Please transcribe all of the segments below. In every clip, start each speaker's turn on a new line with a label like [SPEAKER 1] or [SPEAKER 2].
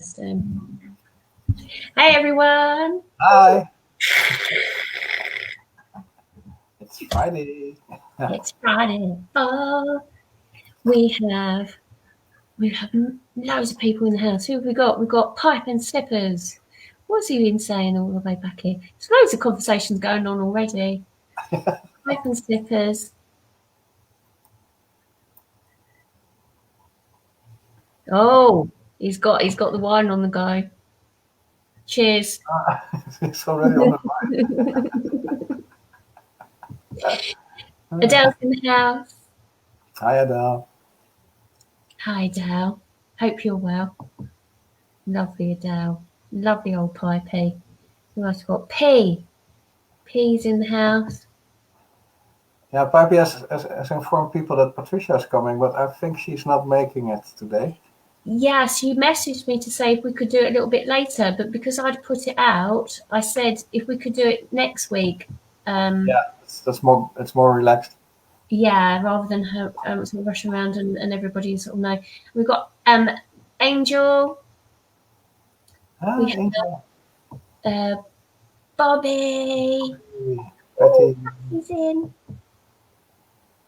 [SPEAKER 1] Hey everyone.
[SPEAKER 2] Hi. It's Friday.
[SPEAKER 1] It's Friday. Oh, we have loads of people in the house. Who have we got? We've got Pipe and Slippers. What's he been saying all the way back here? There's loads of conversations going on already. Pipe and Slippers. Oh, he's got the wine on the go. Cheers.
[SPEAKER 2] It's already on the mind.
[SPEAKER 1] Adele's in the house.
[SPEAKER 2] Hi, Adele.
[SPEAKER 1] Hi, Adele. Hope you're well. Lovely Adele. Lovely old Pipey. Who else got? P. P's in the house.
[SPEAKER 2] Yeah, Pipey has informed people that Patricia is coming, but I think she's not making it today.
[SPEAKER 1] Yes, you messaged me to say if we could do it a little bit later, but because I'd put it out, I said if we could do it next week.
[SPEAKER 2] Yeah, it's more relaxed.
[SPEAKER 1] Yeah, rather than her sort of rushing around and everybody sort of know. We've got Angel. We
[SPEAKER 2] Angel.
[SPEAKER 1] have Bobby.
[SPEAKER 2] Betty.
[SPEAKER 1] He's in.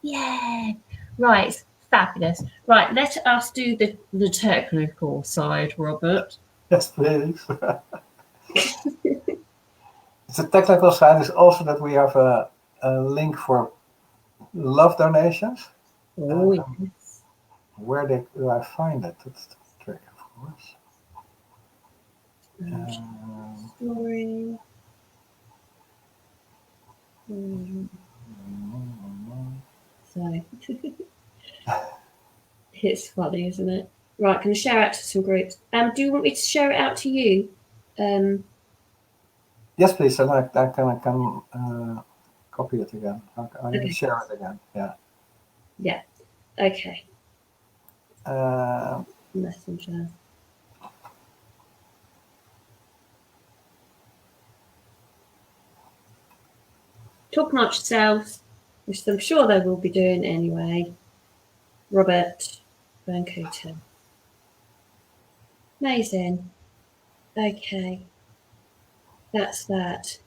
[SPEAKER 1] Yeah. Right. Fabulous. Right. Let us do the technical side, Robert.
[SPEAKER 2] Yes, please. The technical side is also that we have a link for love donations.
[SPEAKER 1] Oh, yes.
[SPEAKER 2] Where do I find it? That's the trick, of course.
[SPEAKER 1] Story. So it's funny, isn't it? Right, can I share out to some groups? Do you want me to share it out to you?
[SPEAKER 2] Yes, please. And I can copy it again. I
[SPEAKER 1] Okay.
[SPEAKER 2] can share it again. Yeah.
[SPEAKER 1] Yeah. Okay.
[SPEAKER 2] Uh,
[SPEAKER 1] Messenger. Talk amongst yourselves, which I'm sure they will be doing anyway. Robert Van Kooten. Amazing. Okay. That's that.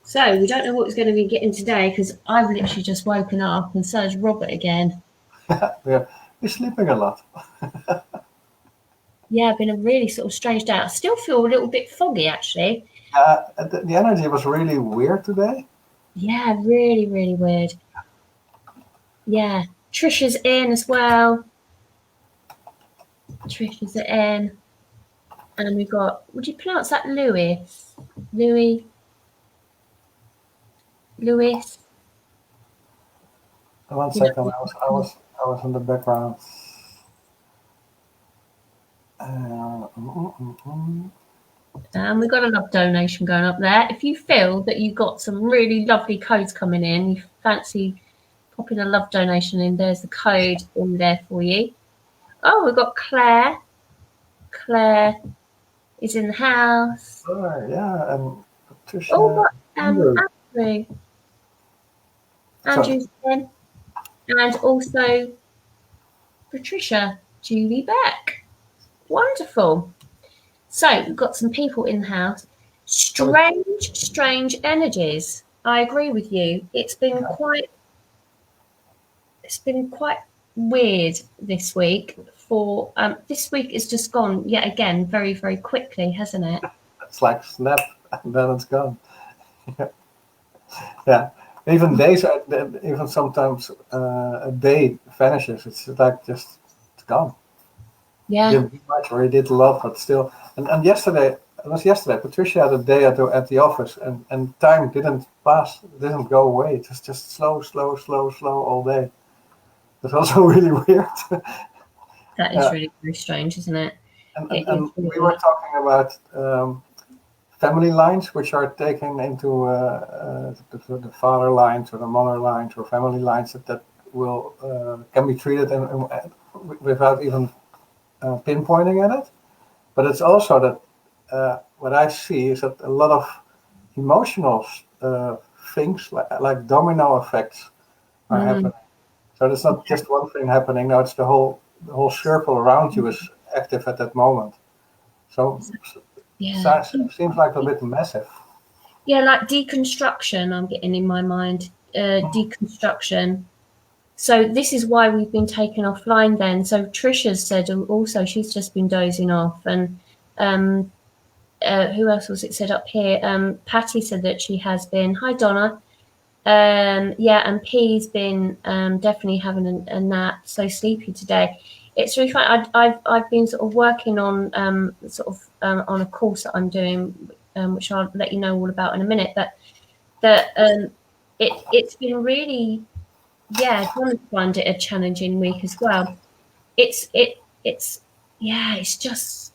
[SPEAKER 1] So we don't know what we're going to be getting today because I've literally just woken up and so has Robert again.
[SPEAKER 2] we're sleeping a lot.
[SPEAKER 1] Yeah, been a really sort of strange day. I still feel a little bit foggy actually.
[SPEAKER 2] The energy was really weird today.
[SPEAKER 1] Yeah, really, really weird. Yeah, Trisha's in as well. Trisha's in. And we've got, would you pronounce that Lewis? Louis? Lewis?
[SPEAKER 2] One second, I was in the background.
[SPEAKER 1] And we've got a love donation going up there. If you feel that you've got some really lovely codes coming in, you fancy popping a love donation in, there's the code in there for you. Oh, we've got Claire. Claire is in the house.
[SPEAKER 2] Oh, yeah, and Patricia.
[SPEAKER 1] Oh, Andrew. Andrew's in. And also Patricia, Julie Beck. Wonderful. So we've got some people in the house. Strange energies. I agree with you. It's been quite weird this week. For this week is just gone yet again very, very quickly, hasn't it?
[SPEAKER 2] It's like snap, and then it's gone. Yeah, even days, even sometimes a day vanishes. It's like it's gone.
[SPEAKER 1] Yeah.
[SPEAKER 2] You did much, or you did a lot, but still. And yesterday, it was yesterday. Patricia had a day at the office, and time didn't pass, didn't go away. It was just slow all day. It's also really weird.
[SPEAKER 1] That is really very strange, isn't it?
[SPEAKER 2] And we were talking about family lines, which are taken into the father lines or the mother lines or family lines that will can be treated without even pinpointing at it. But it's also that what I see is that a lot of emotional things like domino effects are happening. So it's not just one thing happening. No, it's the whole circle around you is active at that moment. So
[SPEAKER 1] Yeah.
[SPEAKER 2] seems like a bit massive.
[SPEAKER 1] Yeah, like deconstruction, I'm getting in my mind. Deconstruction. So this is why we've been taken offline then. So Trisha's said also she's just been dozing off. And who else was it said up here? Patty said that she has been. Hi, Donna. Yeah, and P's been definitely having a nap. So sleepy today. It's really fun. I've been sort of working on on a course that I'm doing, which I'll let you know all about in a minute. But it's been really, yeah, I find it a challenging week as well. It's just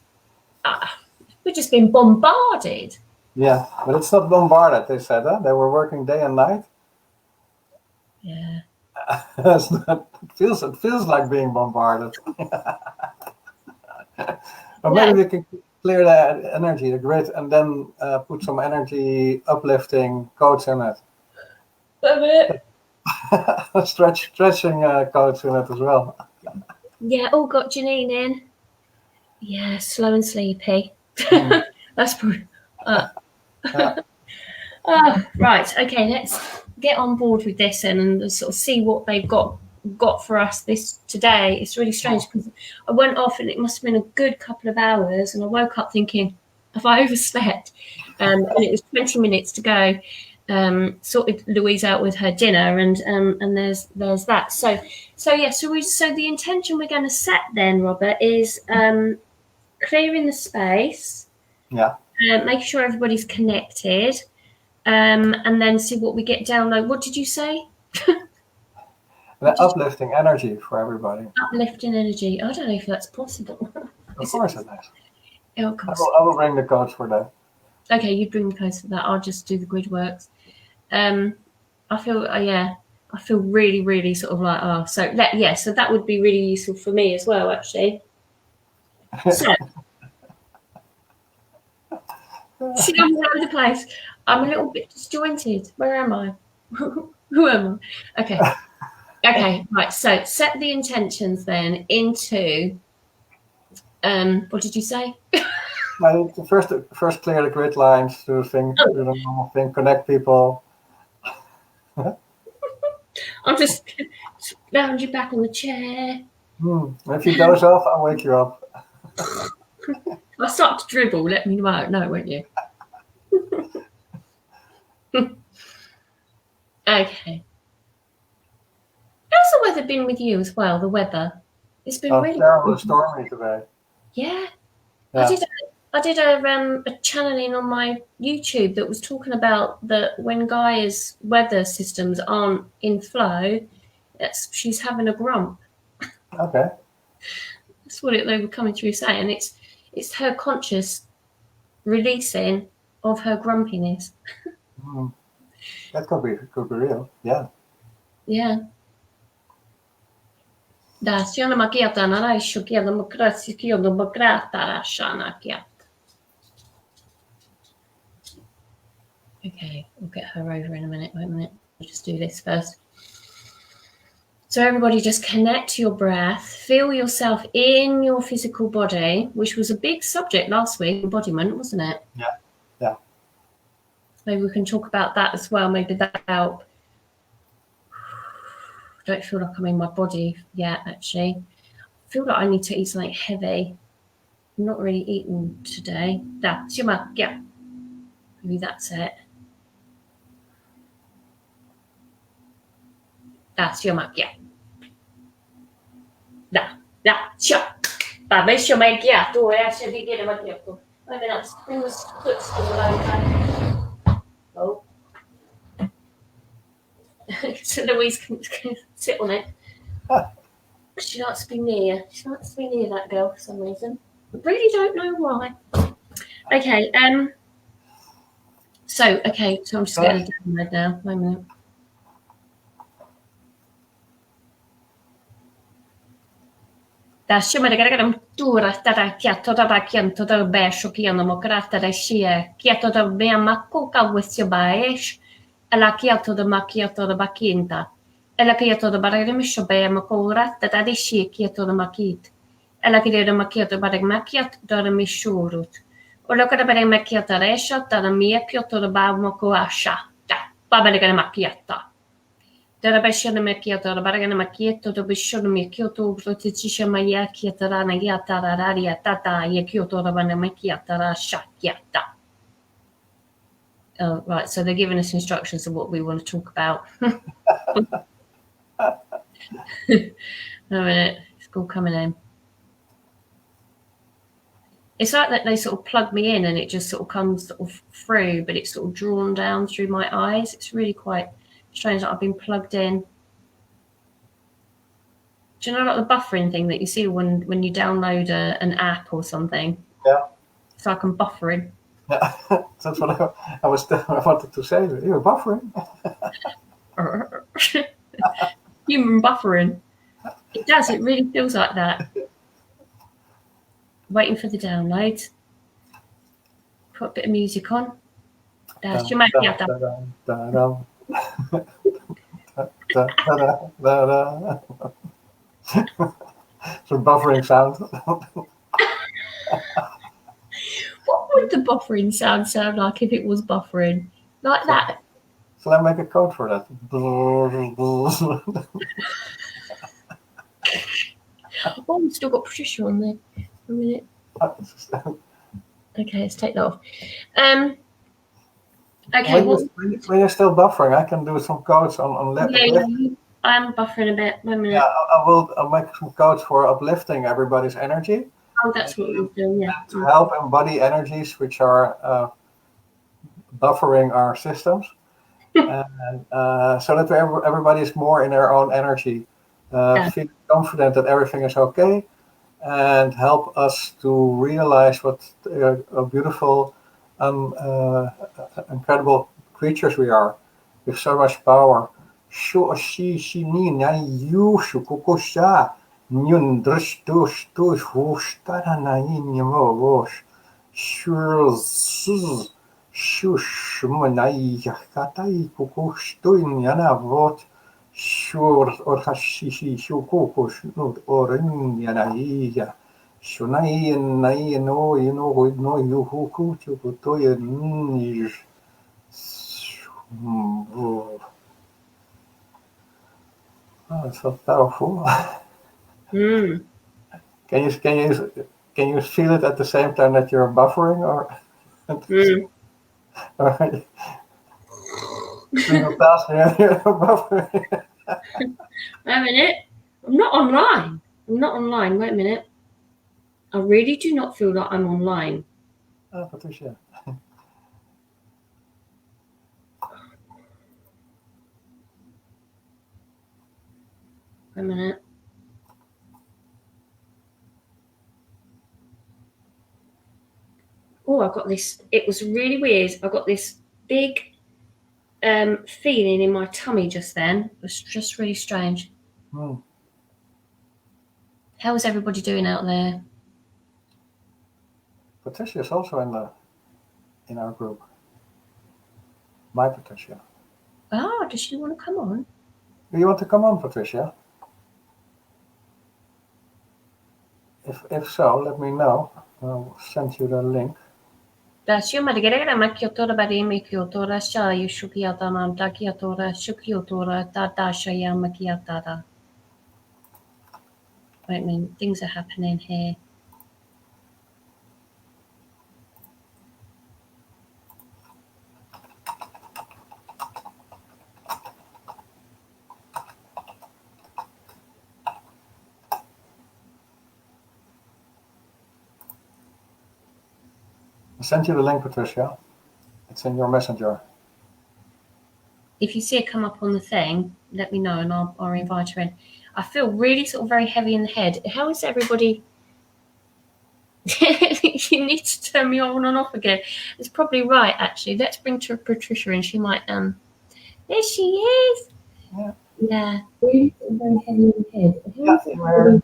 [SPEAKER 1] we've just been bombarded.
[SPEAKER 2] Yeah, but it's not bombarded. They said they were working day and night.
[SPEAKER 1] Yeah.
[SPEAKER 2] It feels like being bombarded. Or maybe we can clear the energy, the grid, and then put some energy uplifting codes in it. Stretching codes in it as well.
[SPEAKER 1] Yeah, all got Janine in. Yeah, slow and sleepy. That's probably. Right. Okay, let's get on board with this and sort of see what they've got for us today. It's really strange because I went off and it must have been a good couple of hours, and I woke up thinking, have I overslept? And it was 20 minutes to go. Sorted Louise out with her dinner, and there's that. So the intention we're going to set then, Robert, is clearing the space.
[SPEAKER 2] Yeah.
[SPEAKER 1] Making sure everybody's connected. And then see what we get download. What did you say?
[SPEAKER 2] Uplifting energy for everybody.
[SPEAKER 1] Uplifting energy. I don't know if that's possible.
[SPEAKER 2] Of course it is.
[SPEAKER 1] Oh, of course.
[SPEAKER 2] I will bring the codes for that.
[SPEAKER 1] Okay, you bring the codes for that. I'll just do the grid works. I feel really, really sort of like, so that would be really useful for me as well, actually. So, see, I'm all over the place. I'm a little bit disjointed. Where am I? Who am I? Okay, right. So set the intentions then into. What did you say?
[SPEAKER 2] First clear the grid lines, do the normal thing, connect people.
[SPEAKER 1] I'm just lounging back on the chair.
[SPEAKER 2] If you doze off, I'll wake you up.
[SPEAKER 1] I'll start to dribble. Let me know, won't you? Okay. How's the weather been with you as well? The weather, it's been really
[SPEAKER 2] terrible, stormy today.
[SPEAKER 1] Yeah. I did a channeling on my YouTube that was talking about that when Gaia's weather systems aren't in flow, she's having a grump.
[SPEAKER 2] Okay.
[SPEAKER 1] That's what they were coming through saying. It's her conscious releasing of her grumpiness.
[SPEAKER 2] That could be real. Yeah.
[SPEAKER 1] Yeah. Da, siano macchiata na raiscio che democrazia che democrata rashana chiat. Okay, we'll get her over in a minute. Wait a minute. I'll just do this first. So everybody just connect to your breath. Feel yourself in your physical body, which was a big subject last week, embodiment, wasn't it?
[SPEAKER 2] Yeah.
[SPEAKER 1] Maybe we can talk about that as well. Maybe that'll help. I don't feel like I'm in my body yet, actually. I feel like I need to eat something heavy. I'm not really eating today. Yeah. Maybe that's it. That's your mark, yeah. Oh. So Louise can sit on it. She likes to be near. She likes to be near that girl for some reason. I really don't know why. Okay. So I'm just getting a download now. Wait a minute. Tässä me tehdään tuura tätä kietoa bakianto da besho kiano krata da shia kieto da bema kuka wisio baesh ala kieto da makiato da bakinta ala kieto da barere misho bema kurata da shia kieto da makit Ela que deu maquiato para maquiat dora mi shurut. Olo kada para maquiata resha dara mi piotto da ba moko asha. Da ba bale kana maquiata. Dara bashana maquiato da bara kana maquiato da bishona maquiato proticisha maya kiata rana yata raria tata yakioto da bana maquiata rasha yata. Oh, right, so they're giving us instructions of what we want to talk about. A minute, it's all coming in. It's like that they sort of plug me in and it just sort of comes sort of through, but it's sort of drawn down through my eyes. It's really quite strange that I've been plugged in. Do you know like the buffering thing that you see when you download an app or something?
[SPEAKER 2] Yeah.
[SPEAKER 1] It's like I'm buffering.
[SPEAKER 2] Yeah, that's what I wanted to say. You're buffering.
[SPEAKER 1] Human buffering. It does. It really feels like that. Waiting for the download. Put a bit of music on. That's your maquiata.
[SPEAKER 2] Some buffering sound.
[SPEAKER 1] What would the buffering sound like if it was buffering? Like that?
[SPEAKER 2] Shall I make a code for that?
[SPEAKER 1] Oh, we've still got Patricia on there. A minute. Okay, let's take that off. Okay.
[SPEAKER 2] When you're still buffering, I can do some codes on uplifting.
[SPEAKER 1] Yeah, I'm buffering a bit. 1 minute.
[SPEAKER 2] Yeah, I'll make some codes for uplifting everybody's energy.
[SPEAKER 1] Oh, that's what we're doing, yeah.
[SPEAKER 2] To help embody energies which are buffering our systems. And so that everybody is more in their own energy, feel confident that everything is okay, and help us to realize what beautiful, incredible creatures we are, with so much power. Katai kukushtuin yana vot shur or hashishi shukukos not orin yana shunai nai no no you huku chukutoy oh, it's so powerful. Can you feel it at the same time that you're buffering or? All right.
[SPEAKER 1] Wait a minute. I'm not online. Wait a minute. I really do not feel like I'm online.
[SPEAKER 2] Oh, Patricia.
[SPEAKER 1] Wait a minute. Oh, I got this. It was really weird. I got this big feeling in my tummy just then. It was just really strange. How is everybody doing out there?
[SPEAKER 2] Patricia is also in our group. My Patricia.
[SPEAKER 1] Oh, does she want to come on?
[SPEAKER 2] Do you want to come on, Patricia? If so, let me know. I'll send you the link.
[SPEAKER 1] That's your madigera makiotora bari makiotora sha yushukiata nam takiatora shukiotora tata ya makiatara. Wait a minute, things are happening here.
[SPEAKER 2] I sent you the link, Patricia. It's in your messenger.
[SPEAKER 1] If you see it come up on the thing, let me know and I'll invite her in. I feel really sort of very heavy in the head. How is everybody? You need to turn me on and off again. It's probably right, actually. Let's bring Patricia in. She might. There she is. Yeah. Really sort of very heavy in the head. How is everybody?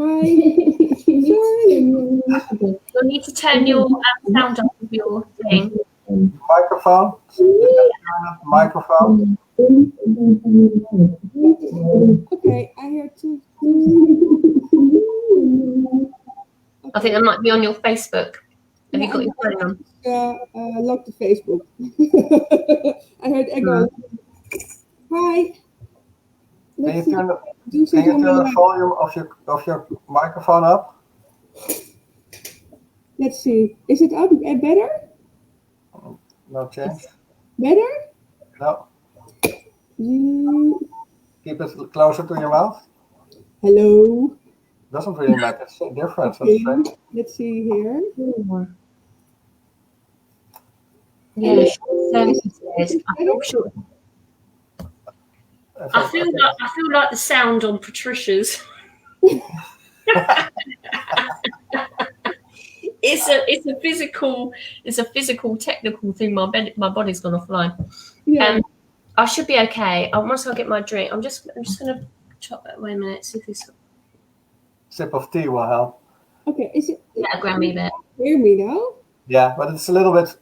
[SPEAKER 1] Hi. You'll need to turn your sound up with your thing.
[SPEAKER 2] Microphone. Microphone.
[SPEAKER 3] Okay, I hear two.
[SPEAKER 1] I think that might be on your Facebook. Have you got your phone on?
[SPEAKER 3] Lock the Facebook. I heard echo. Hi.
[SPEAKER 2] Can you turn the volume of your microphone up?
[SPEAKER 3] Let's see. Is it up better?
[SPEAKER 2] No change.
[SPEAKER 3] Better?
[SPEAKER 2] No. Keep it closer to your mouth.
[SPEAKER 3] Hello.
[SPEAKER 2] Doesn't really make a difference.
[SPEAKER 3] Okay. Let's see here.
[SPEAKER 1] Yeah, I feel like the sound on Patricia's. It's a physical technical thing. My body's gone offline.
[SPEAKER 3] Yeah.
[SPEAKER 1] I should be okay. Once I get my drink, I'm just gonna wait a minute. See if this
[SPEAKER 2] sip of tea will help.
[SPEAKER 3] Okay, is it?
[SPEAKER 1] Yeah, grab me there.
[SPEAKER 3] Hear me now?
[SPEAKER 2] Yeah, but it's a little bit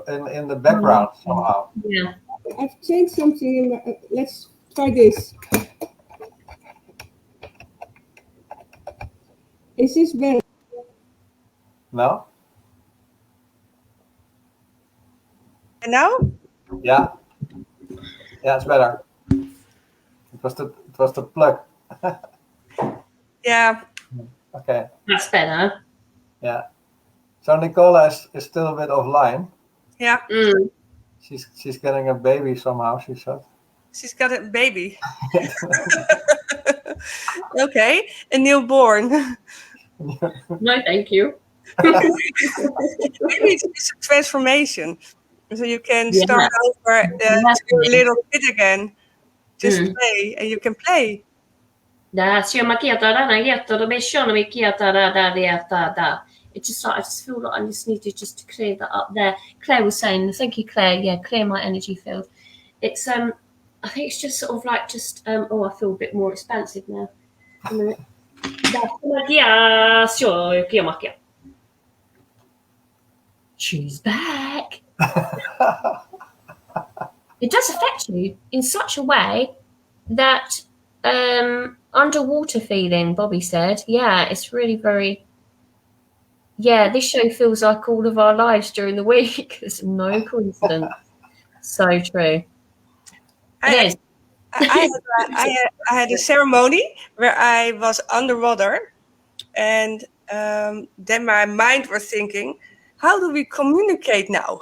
[SPEAKER 2] in the background somehow.
[SPEAKER 1] Yeah.
[SPEAKER 3] I've changed something. Let's try this. Is this better?
[SPEAKER 2] No?
[SPEAKER 3] And now?
[SPEAKER 2] Yeah. Yeah, it's better. It was the plug.
[SPEAKER 3] Yeah.
[SPEAKER 2] Okay.
[SPEAKER 1] That's better.
[SPEAKER 2] Yeah. So Nicola is still a bit offline.
[SPEAKER 3] Yeah.
[SPEAKER 1] Mm.
[SPEAKER 2] She's getting a baby somehow, she said.
[SPEAKER 3] She's got a baby. Okay, a newborn.
[SPEAKER 1] No, thank you.
[SPEAKER 3] Maybe it's a transformation. So you can start over to a little kid again. Just play, and you can play. It's
[SPEAKER 1] just like I just feel like I just need to just clear that up there. Claire was saying, thank you, Claire. Yeah, clear my energy field. It's I think it's just sort of like just I feel a bit more expansive now. She's back. It does affect you in such a way that underwater feeling, Bobby said. Yeah, it's really very. Yeah, this show feels like all of our lives during the week. It's no coincidence. So true.
[SPEAKER 3] I had a ceremony where I was underwater, and then my mind was thinking, how do we communicate now?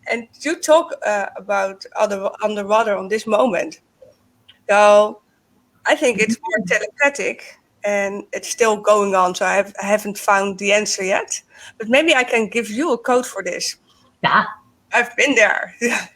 [SPEAKER 3] And you talk about underwater on this moment. So I think it's more telepathic, and it's still going on. So I haven't found the answer yet. But maybe I can give you a code for this.
[SPEAKER 1] Yeah.
[SPEAKER 3] I've been there.
[SPEAKER 2] I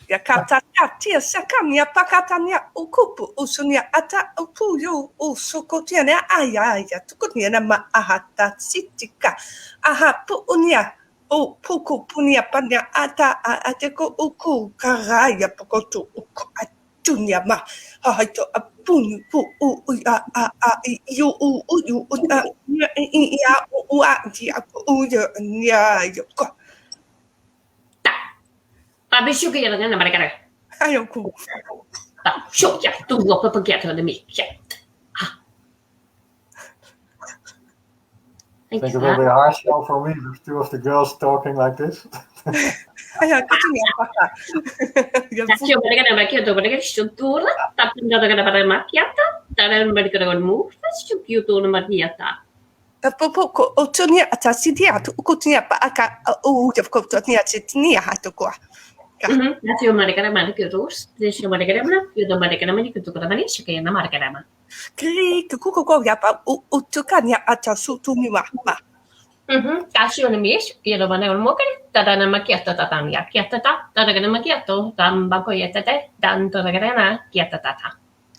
[SPEAKER 2] think it will be a hard show for me with two of the girls talking like this.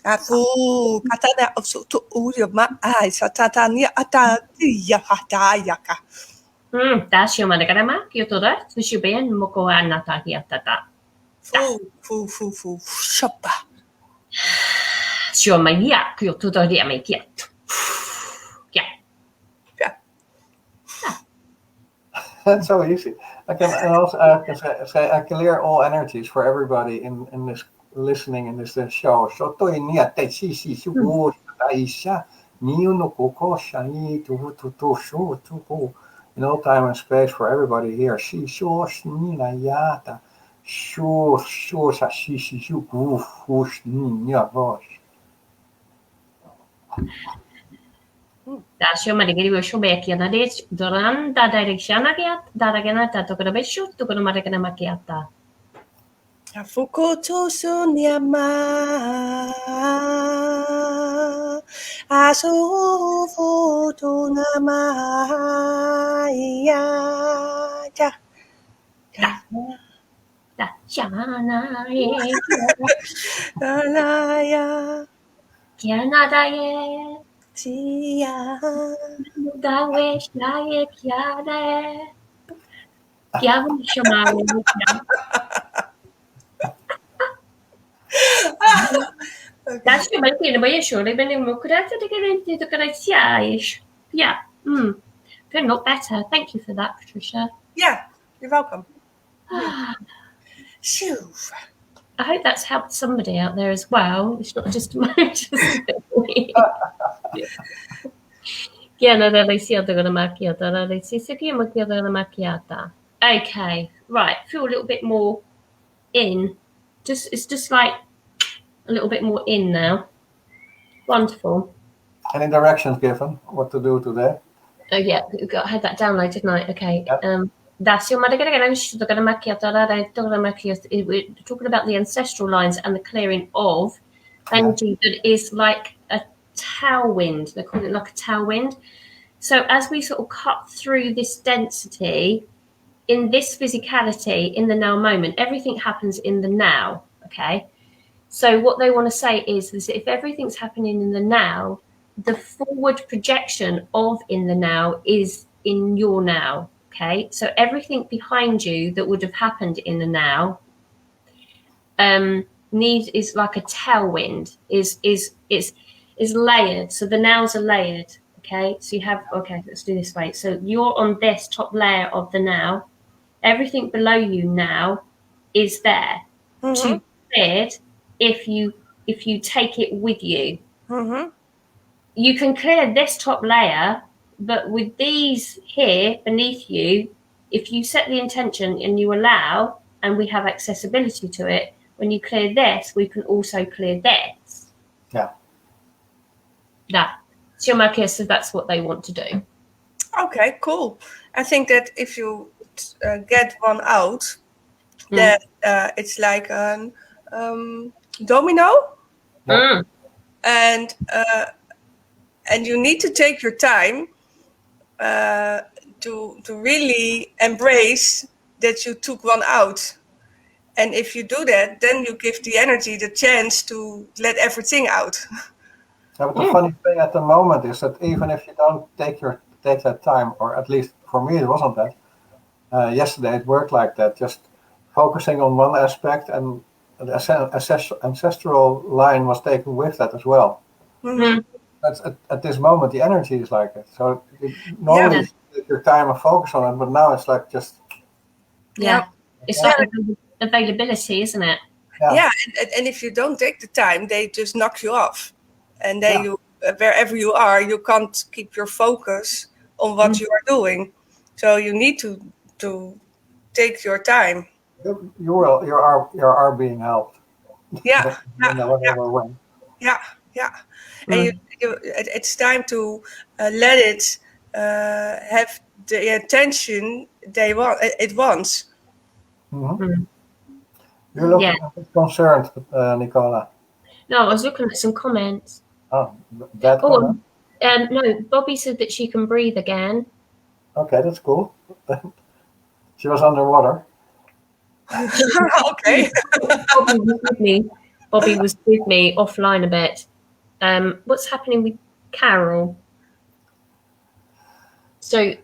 [SPEAKER 3] Aku katana to uyama ai satatania atatia hatayaka.
[SPEAKER 1] That's your managarama, Kyotoda, Sushibayan, Moko Anata Hiatata.
[SPEAKER 3] Fu, shoppa.
[SPEAKER 1] Sure, my yak, Kyotoda, dear, make it. Yeah.
[SPEAKER 2] That's so easy. I can say I clear all energies for everybody in this listening in this show. So in all time and space for everybody here.
[SPEAKER 1] Dasio marigiri wisho beki na dech doran da directiona giat daragena ta tokona besho tokona marigena makiata.
[SPEAKER 3] Fukuto sunyama asu futu nama ya ja.
[SPEAKER 1] Da chana e
[SPEAKER 3] Alaya
[SPEAKER 1] Canada ye
[SPEAKER 3] sia.
[SPEAKER 1] Gawe shaye kiade. Kiabu shomare. Dasio marigiri wisho le bene mukurata de gerente to graciaish. Yeah. Feel not better. Thank you for that, Patricia.
[SPEAKER 3] Yeah, you're welcome. Shoo.
[SPEAKER 1] I hope that's helped somebody out there as well. It's not just me. Okay, right. Feel a little bit more in. It's just like a little bit more in now. Wonderful.
[SPEAKER 2] Any directions given what to do today?
[SPEAKER 1] Oh yeah, I had that download, didn't I? Okay.
[SPEAKER 2] Yep.
[SPEAKER 1] We're talking about the ancestral lines and the clearing of energy that is like a tailwind. They call it like a tailwind. So as we sort of cut through this density, in this physicality, in the now moment, everything happens in the now. Okay. So what they want to say is that if everything's happening in the now, the forward projection of in the now is in your now. Okay, so everything behind you that would have happened in the now is like a tailwind, is layered. So the nows are layered. Okay, so you have, okay, let's do this way. So you're on this top layer of the now. Everything below you now is there to be cleared if you take it with you. You can clear this top layer, but with these here beneath you, if you set the intention and you allow, and we have accessibility to it, when you clear this, we can also clear this.
[SPEAKER 2] Yeah.
[SPEAKER 1] So that's what they want to do.
[SPEAKER 3] Okay, cool. I think that if you get one out, that it's like a domino, and you need to take your time to really embrace that you took one out. And if you do that, then you give the energy the chance to let everything out.
[SPEAKER 2] Yeah, but the funny thing at the moment is that even if you don't take that time, or at least for me it wasn't that. Yesterday it worked like that, just focusing on one aspect, and the ancestral line was taken with that as well. That's at this moment the energy is like it. So normally you take your time and focus on it, but now it's like just
[SPEAKER 1] it's like availability, isn't it?
[SPEAKER 3] Yeah, and if you don't take the time, they just knock you off, and then you wherever you are, you can't keep your focus on what you are doing. So you need to take your time.
[SPEAKER 2] You are being helped.
[SPEAKER 3] Yeah.
[SPEAKER 2] Yeah.
[SPEAKER 3] And it's time to let it have the attention it wants.
[SPEAKER 2] You're looking a bit concerned, Nicola.
[SPEAKER 1] No, I was looking at some comments.
[SPEAKER 2] Oh, that comment?
[SPEAKER 1] No, Bobby said that she can breathe again.
[SPEAKER 2] Okay, that's cool. She was underwater.
[SPEAKER 3] Okay.
[SPEAKER 1] Bobby was with me offline a bit. What's happening with Carol? So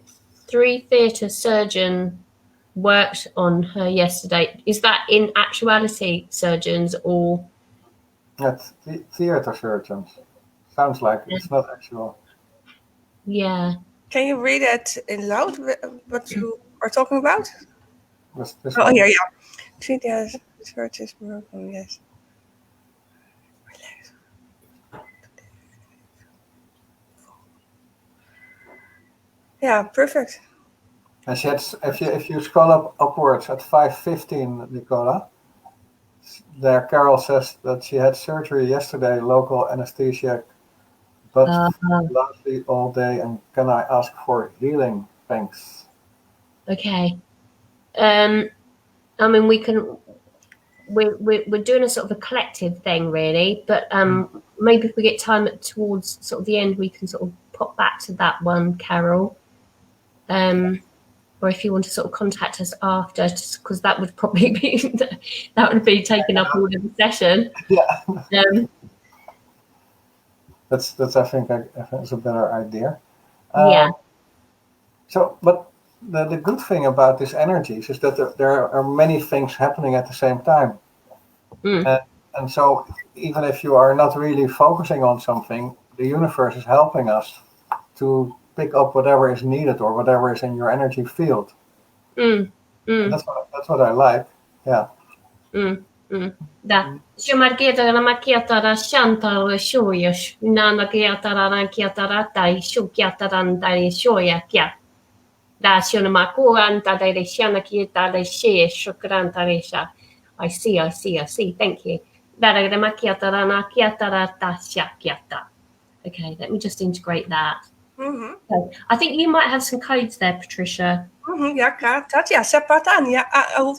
[SPEAKER 1] 3 theatre surgeon worked on her yesterday. Is that in actuality surgeons or?
[SPEAKER 2] That's theatre surgeons. Sounds like it's not actual.
[SPEAKER 1] Yeah.
[SPEAKER 3] Can you read it in loud, what you are talking about?
[SPEAKER 2] This
[SPEAKER 3] Here, yeah. 3 theatre surgeons work on, yes. Yeah, perfect.
[SPEAKER 2] And she had, if you scroll up upwards at 5:15, Nicola, there Carol says that she had surgery yesterday, local anesthesia, but largely all day. And can I ask for healing? Thanks.
[SPEAKER 1] Okay. I mean, we're doing a sort of a collective thing, really, but maybe if we get time towards sort of the end, we can sort of pop back to that one, Carol. Or if you want to sort of contact us after, just because that would probably be taking up all of the session.
[SPEAKER 2] Yeah. That's I think is a better idea.
[SPEAKER 1] Yeah.
[SPEAKER 2] So, but the good thing about these energies is that there are many things happening at the same time. And so even if you are not really focusing on something, the universe is helping us to pick up whatever is needed or whatever is in your energy field. That's what I like. Yeah.
[SPEAKER 1] Da. Shumarketa makiatara shantara shoyosh. Nana kiatara kiatara tai shukiataran dai shoya kya. Da shunamakuan dai shana kiata she shukran taresha. I see. Thank you. Da makiatara na kiatara ta shakyata. Okay, let me just integrate that. Okay. I think you might have some codes there, Patricia.
[SPEAKER 3] Ja, Tatia sepatania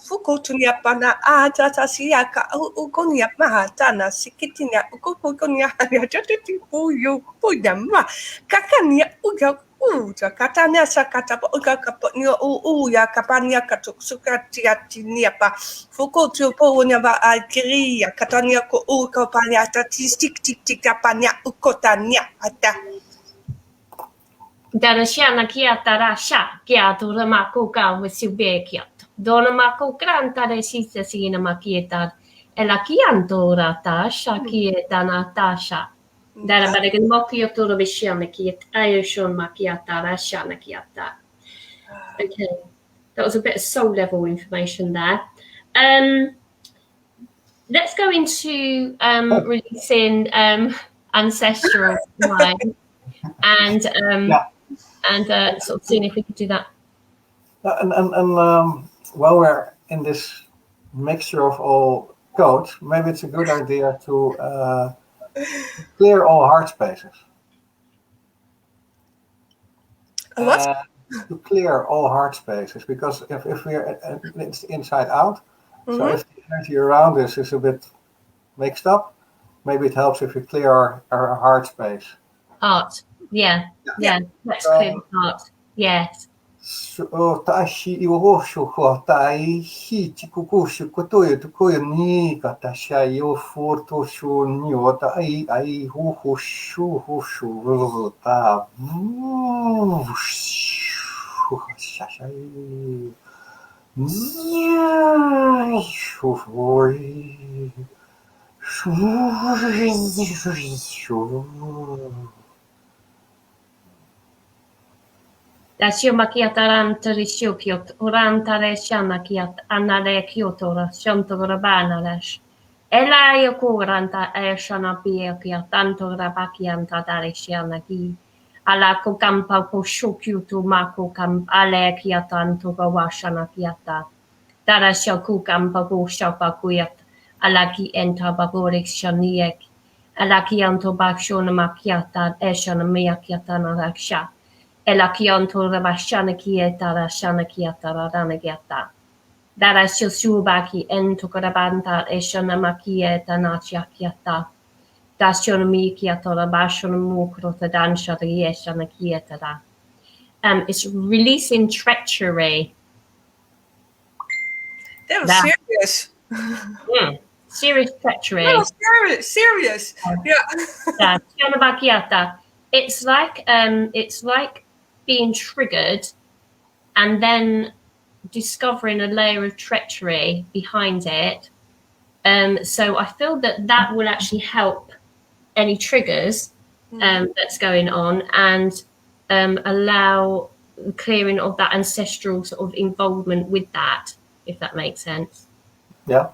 [SPEAKER 3] fukutunia pana tata siaka ugonia mahatana sikitinia ukugonia ya jatuti puyu puyama kakania uga uja katania sakata uga kapotnia ya kapania katuksukatia tinia pa fukutu punya ba alkiria katania ko ukopania statistik tik kapania ukotania ata.
[SPEAKER 1] Dana shana kiata rasha kiatu ramako ka wisube kiat. Dona mako granta de sisa sina makieta. Ela kianto rata shakieta natasha. Dana badagan mokioto de shana kiet ayushon makiata rashana kiata. Okay, that was a bit of soul level information there. Let's go into releasing ancestral mind and sort of seeing if we could do that.
[SPEAKER 2] And while we're in this mixture of all codes, maybe it's a good idea to clear all heart spaces.
[SPEAKER 3] What?
[SPEAKER 2] To clear all heart spaces, because if we're it's inside out, so if the energy around us is a bit mixed up, maybe it helps if we clear our heart space.
[SPEAKER 1] Heart, yeah. Let's clear the heart. Yes.
[SPEAKER 2] Tashi iwoshu tai hi chikukushu kotoyo to koyo ni katasha yo forto shu ni ota ai hu shu ta shashai
[SPEAKER 1] Da shimakiataran tarishukiot, urantare shanakiat, anare kyotora, shantorabanaresh. Ela yokuranta eshana biekiat, antorabakianta darishanaki. Ala kokampa poshukyutu mako kam alekiatanto gawashanakiata. Darashakukampa boshapakuyat, alaki enta bagorik shaniek. Alakianto bakshona makiata, eshana miakiatana raksha. Elakianto rabashana kieta rashana kiata radana giata. Dara shusubaki entokarabanta eshana makieta nacha kiata. Dashona mi kiata rabashona mukrota dansha yeshana kieta da. It's releasing treachery.
[SPEAKER 3] That was serious.
[SPEAKER 1] Serious treachery.
[SPEAKER 3] That was serious. Yeah.
[SPEAKER 1] It's like being triggered and then discovering a layer of treachery behind it. So I feel that will actually help any triggers that's going on and allow the clearing of that ancestral sort of involvement with that, if that makes sense.
[SPEAKER 2] Yeah.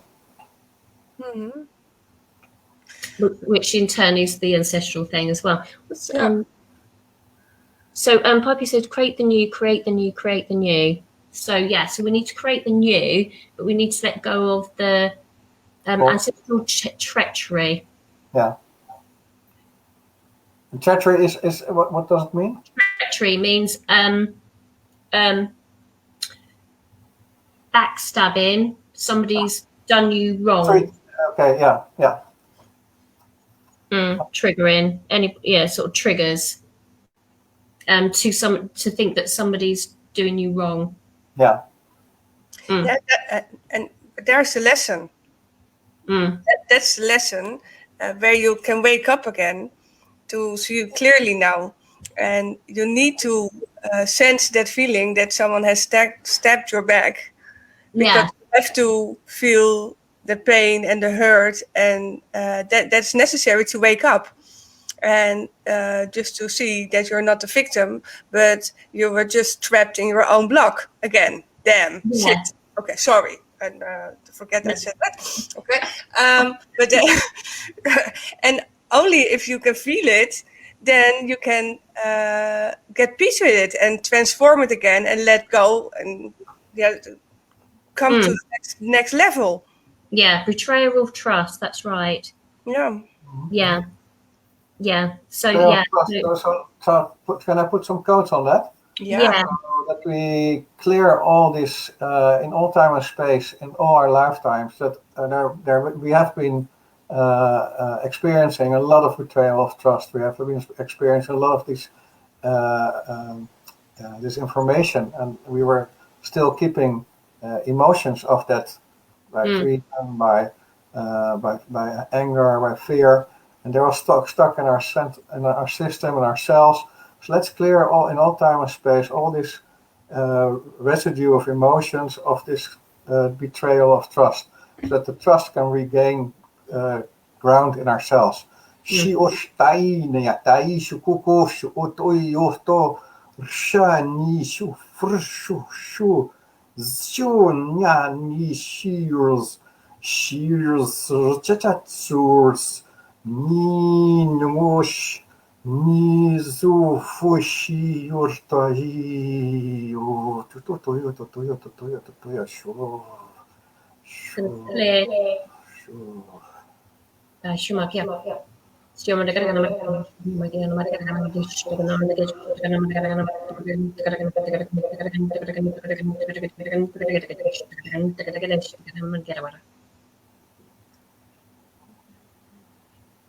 [SPEAKER 1] Which in turn is the ancestral thing as well. So Poppy said, create the new, create the new, create the new. So yeah, so we need to create the new, but we need to let go of the ancestral treachery.
[SPEAKER 2] Yeah. And treachery is what does it mean?
[SPEAKER 1] Treachery means backstabbing. Somebody's done you wrong.
[SPEAKER 2] Okay, yeah.
[SPEAKER 1] Triggering sort of triggers. To think that somebody's doing you wrong.
[SPEAKER 2] Yeah.
[SPEAKER 3] Yeah, and there's a lesson. That's the lesson where you can wake up again to see clearly now, and you need to sense that feeling that someone has stabbed your back, because you have to feel the pain and the hurt, and that's necessary to wake up. And just to see that you're not the victim, but you were just trapped in your own block again. Damn, shit. Okay, sorry. And forget I said that. Okay. But then, and only if you can feel it, then you can get peace with it and transform it again and let go and come to the next level.
[SPEAKER 1] Yeah, betrayal of trust. That's right.
[SPEAKER 3] Yeah.
[SPEAKER 1] Yeah. So
[SPEAKER 2] can I put some quotes on that?
[SPEAKER 3] Yeah.
[SPEAKER 2] So that we clear all this in all time and space in all our lifetimes. That we have been experiencing a lot of betrayal of trust. We have been experiencing a lot of this information, and we were still keeping emotions of that by freedom, by anger, by fear. And they were stuck in our system and our cells. So let's clear in all time and space all this residue of emotions of this betrayal of trust, so that the trust can regain ground in ourselves. Ni nosh ni zu fushi yortai yo to sure.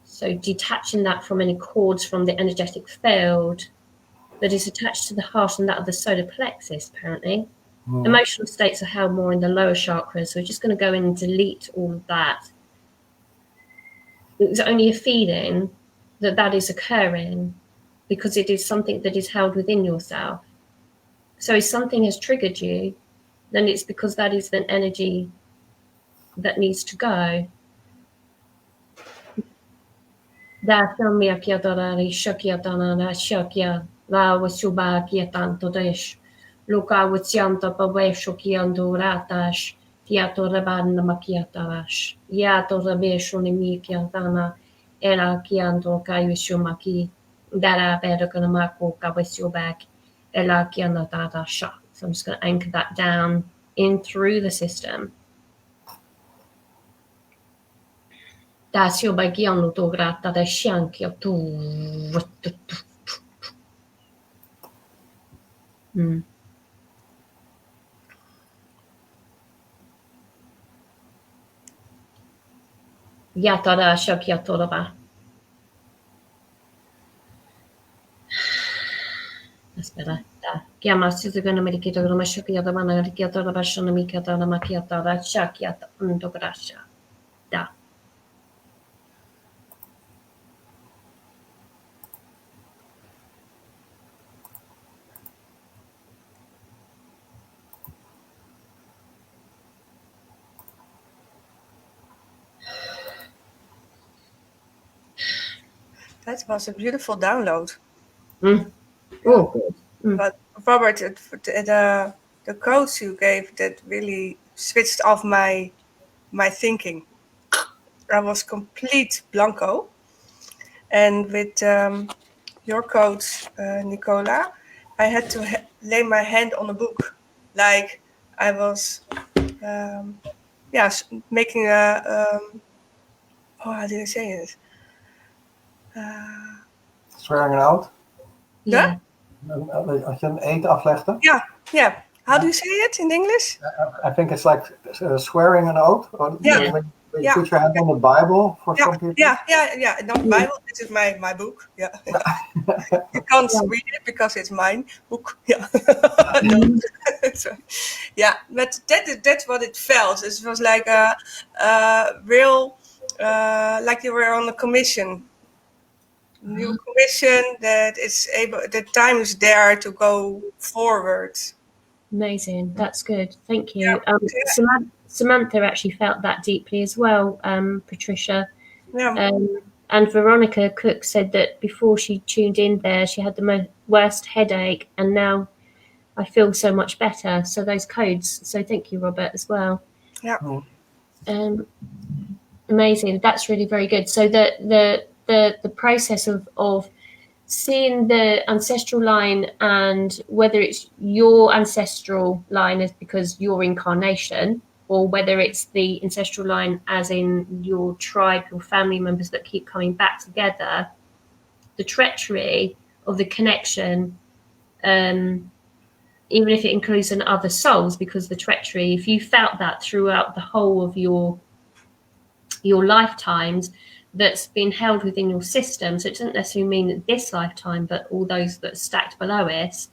[SPEAKER 1] So detaching that from any cords from the energetic field that is attached to the heart and that of the solar plexus, apparently. Emotional states are held more in the lower chakras, so we're just going to go in and delete all of that. It's only a feeling that is occurring because it is something that is held within yourself. So if something has triggered you, then it's because that is an energy that needs to go. Da filmia kiadorari shakia danana shakia la wasuba kiatanto desh. Luka wasianta pawesho kianduratash. Tiato reban makiatarash. Yato rebesho nimikiatana. Ela kiando kayushumaki. Dara bedakanamako kawesubak. Ela kianatata sha. So I'm just going to anchor that down in through the system. Tasio bagiano to grata da shankia tu. Yatara shakia toraba. That's better. Kiama Suzugana Medikita Shakia the Mana Kiata Bashana Mikata Makiata Shakia Undograsha. Da.
[SPEAKER 3] That was a beautiful download.
[SPEAKER 1] Oh,
[SPEAKER 3] But Robert, the quotes you gave, that really switched off my thinking. I was complete blanco, and with your codes, Nicola, I had to lay my hand on a book, like I was, making a. How did I say it?
[SPEAKER 2] Swearing it out.
[SPEAKER 1] Yeah.
[SPEAKER 2] Als je een eed aflegde.
[SPEAKER 3] Yeah. How do you say it in English?
[SPEAKER 2] I think it's like swearing an oath. Or
[SPEAKER 3] Yeah.
[SPEAKER 2] When you put your hand on the Bible for some people.
[SPEAKER 3] Yeah. Not Bible. This is my book. Yeah. You can't read it because it's mine book. Yeah. Yeah, but that's what it felt. It was like a real, like you were on a commission. New commission that is able. The time is there to go forward.
[SPEAKER 1] Amazing. That's good. Thank you.
[SPEAKER 3] Yeah.
[SPEAKER 1] Samantha actually felt that deeply as well, Patricia.
[SPEAKER 3] Yeah.
[SPEAKER 1] And Veronica Cook said that before she tuned in there, she had the worst headache, and now I feel so much better. So those codes. So thank you, Robert, as well.
[SPEAKER 3] Yeah.
[SPEAKER 1] Amazing. That's really very good. So the process of seeing the ancestral line, and whether it's your ancestral line is because your incarnation, or whether it's the ancestral line as in your tribe, your family members that keep coming back together, the treachery of the connection, even if it includes in other souls, because the treachery, if you felt that throughout the whole of your lifetimes, that's been held within your system. So it doesn't necessarily mean that this lifetime, but all those that are stacked below us.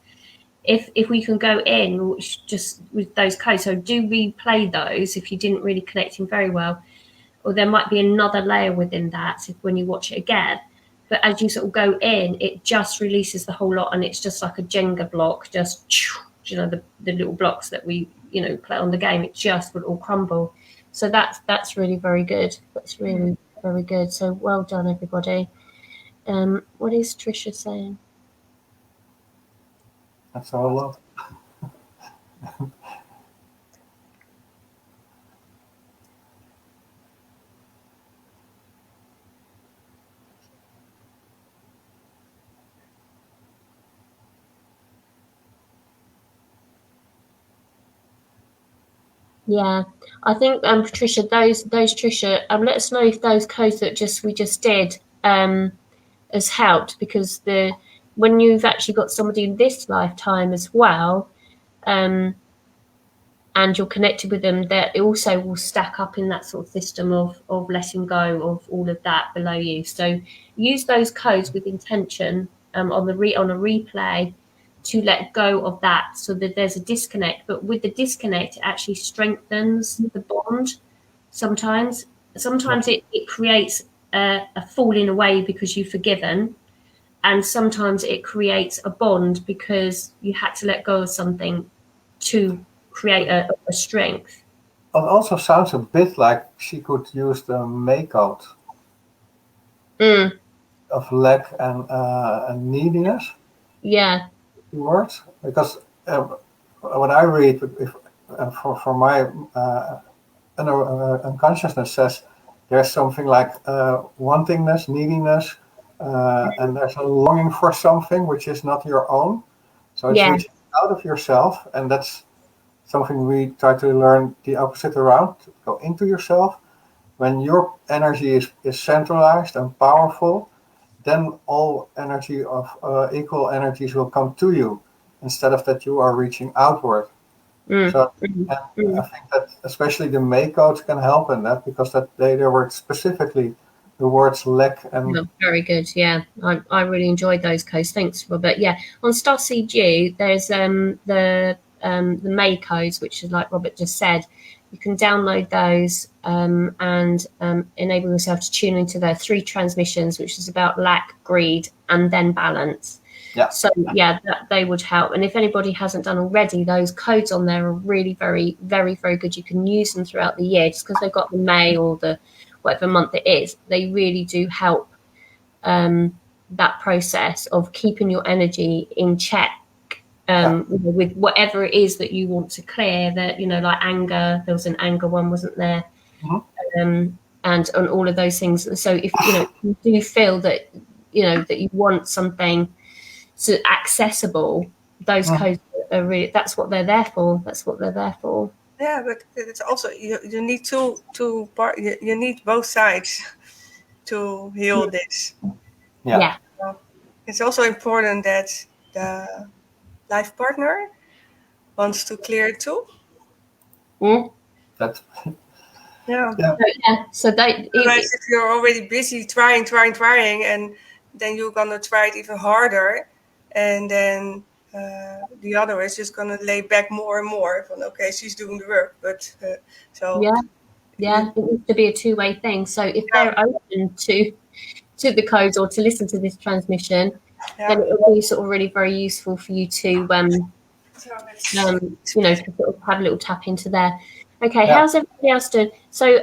[SPEAKER 1] If we can go in just with those codes, so do replay those if you didn't really connect in very well, or there might be another layer within that when you watch it again. But as you sort of go in, it just releases the whole lot, and it's just like a Jenga block, just, you know, the little blocks that we, you know, play on the game, it just would all crumble. So that's really very good. That's really very good. So well done, everybody. What is Trisha saying?
[SPEAKER 2] That's all a lot.
[SPEAKER 1] Yeah, I think Patricia, those Trisha, let us know if those codes that we just did has helped, because when you've actually got somebody in this lifetime as well, and you're connected with them, that it also will stack up in that sort of system of letting go of all of that below you. So use those codes with intention on a replay to let go of that, so that there's a disconnect. But with the disconnect, it actually strengthens the bond. Sometimes it creates a falling away because you've forgiven, and sometimes it creates a bond because you had to let go of something to create a strength.
[SPEAKER 2] It also sounds a bit like she could use the make-out of lack and neediness.
[SPEAKER 1] Yeah.
[SPEAKER 2] Words, because what I read, for my unconsciousness says there's something like wantingness, neediness, and there's a longing for something which is not your own. So it's reaching out of yourself, and that's something we try to learn the opposite around, to go into yourself. When your energy is centralized and powerful, then all energy of equal energies will come to you, instead of that you are reaching outward. So I think that especially the make codes can help in that, because that they were specifically the words lack and
[SPEAKER 1] very good. Yeah, I really enjoyed those codes. Thanks, Robert. Yeah, on Starseed U, there's the May codes, which is like Robert just said. You can download those and enable yourself to tune into the 3 transmissions, which is about lack, greed, and then balance.
[SPEAKER 2] Yeah.
[SPEAKER 1] So that they would help. And if anybody hasn't done already, those codes on there are really very, very, very good. You can use them throughout the year, just because they've got the May or the whatever month it is. They really do help that process of keeping your energy in check. With whatever it is that you want to clear, that, like anger, there was an anger one, wasn't there?
[SPEAKER 2] Mm-hmm.
[SPEAKER 1] And on all of those things. So if you do feel that that you want something accessible, those codes are really, that's what they're there for.
[SPEAKER 3] Yeah, but it's also you need you need both sides to heal this.
[SPEAKER 2] Yeah.
[SPEAKER 3] It's also important that the life partner wants to clear it too.
[SPEAKER 2] That's
[SPEAKER 3] Yeah.
[SPEAKER 1] So
[SPEAKER 3] otherwise, if you're already busy trying, and then you're gonna try it even harder, and then the other is just gonna lay back more and more. From okay, she's doing the work, but so
[SPEAKER 1] it needs to be a two-way thing. So if they're open to the codes or to listen to this transmission, then it will be sort of really very useful for you to to sort of have a little tap into there. Okay, how's everybody else doing? So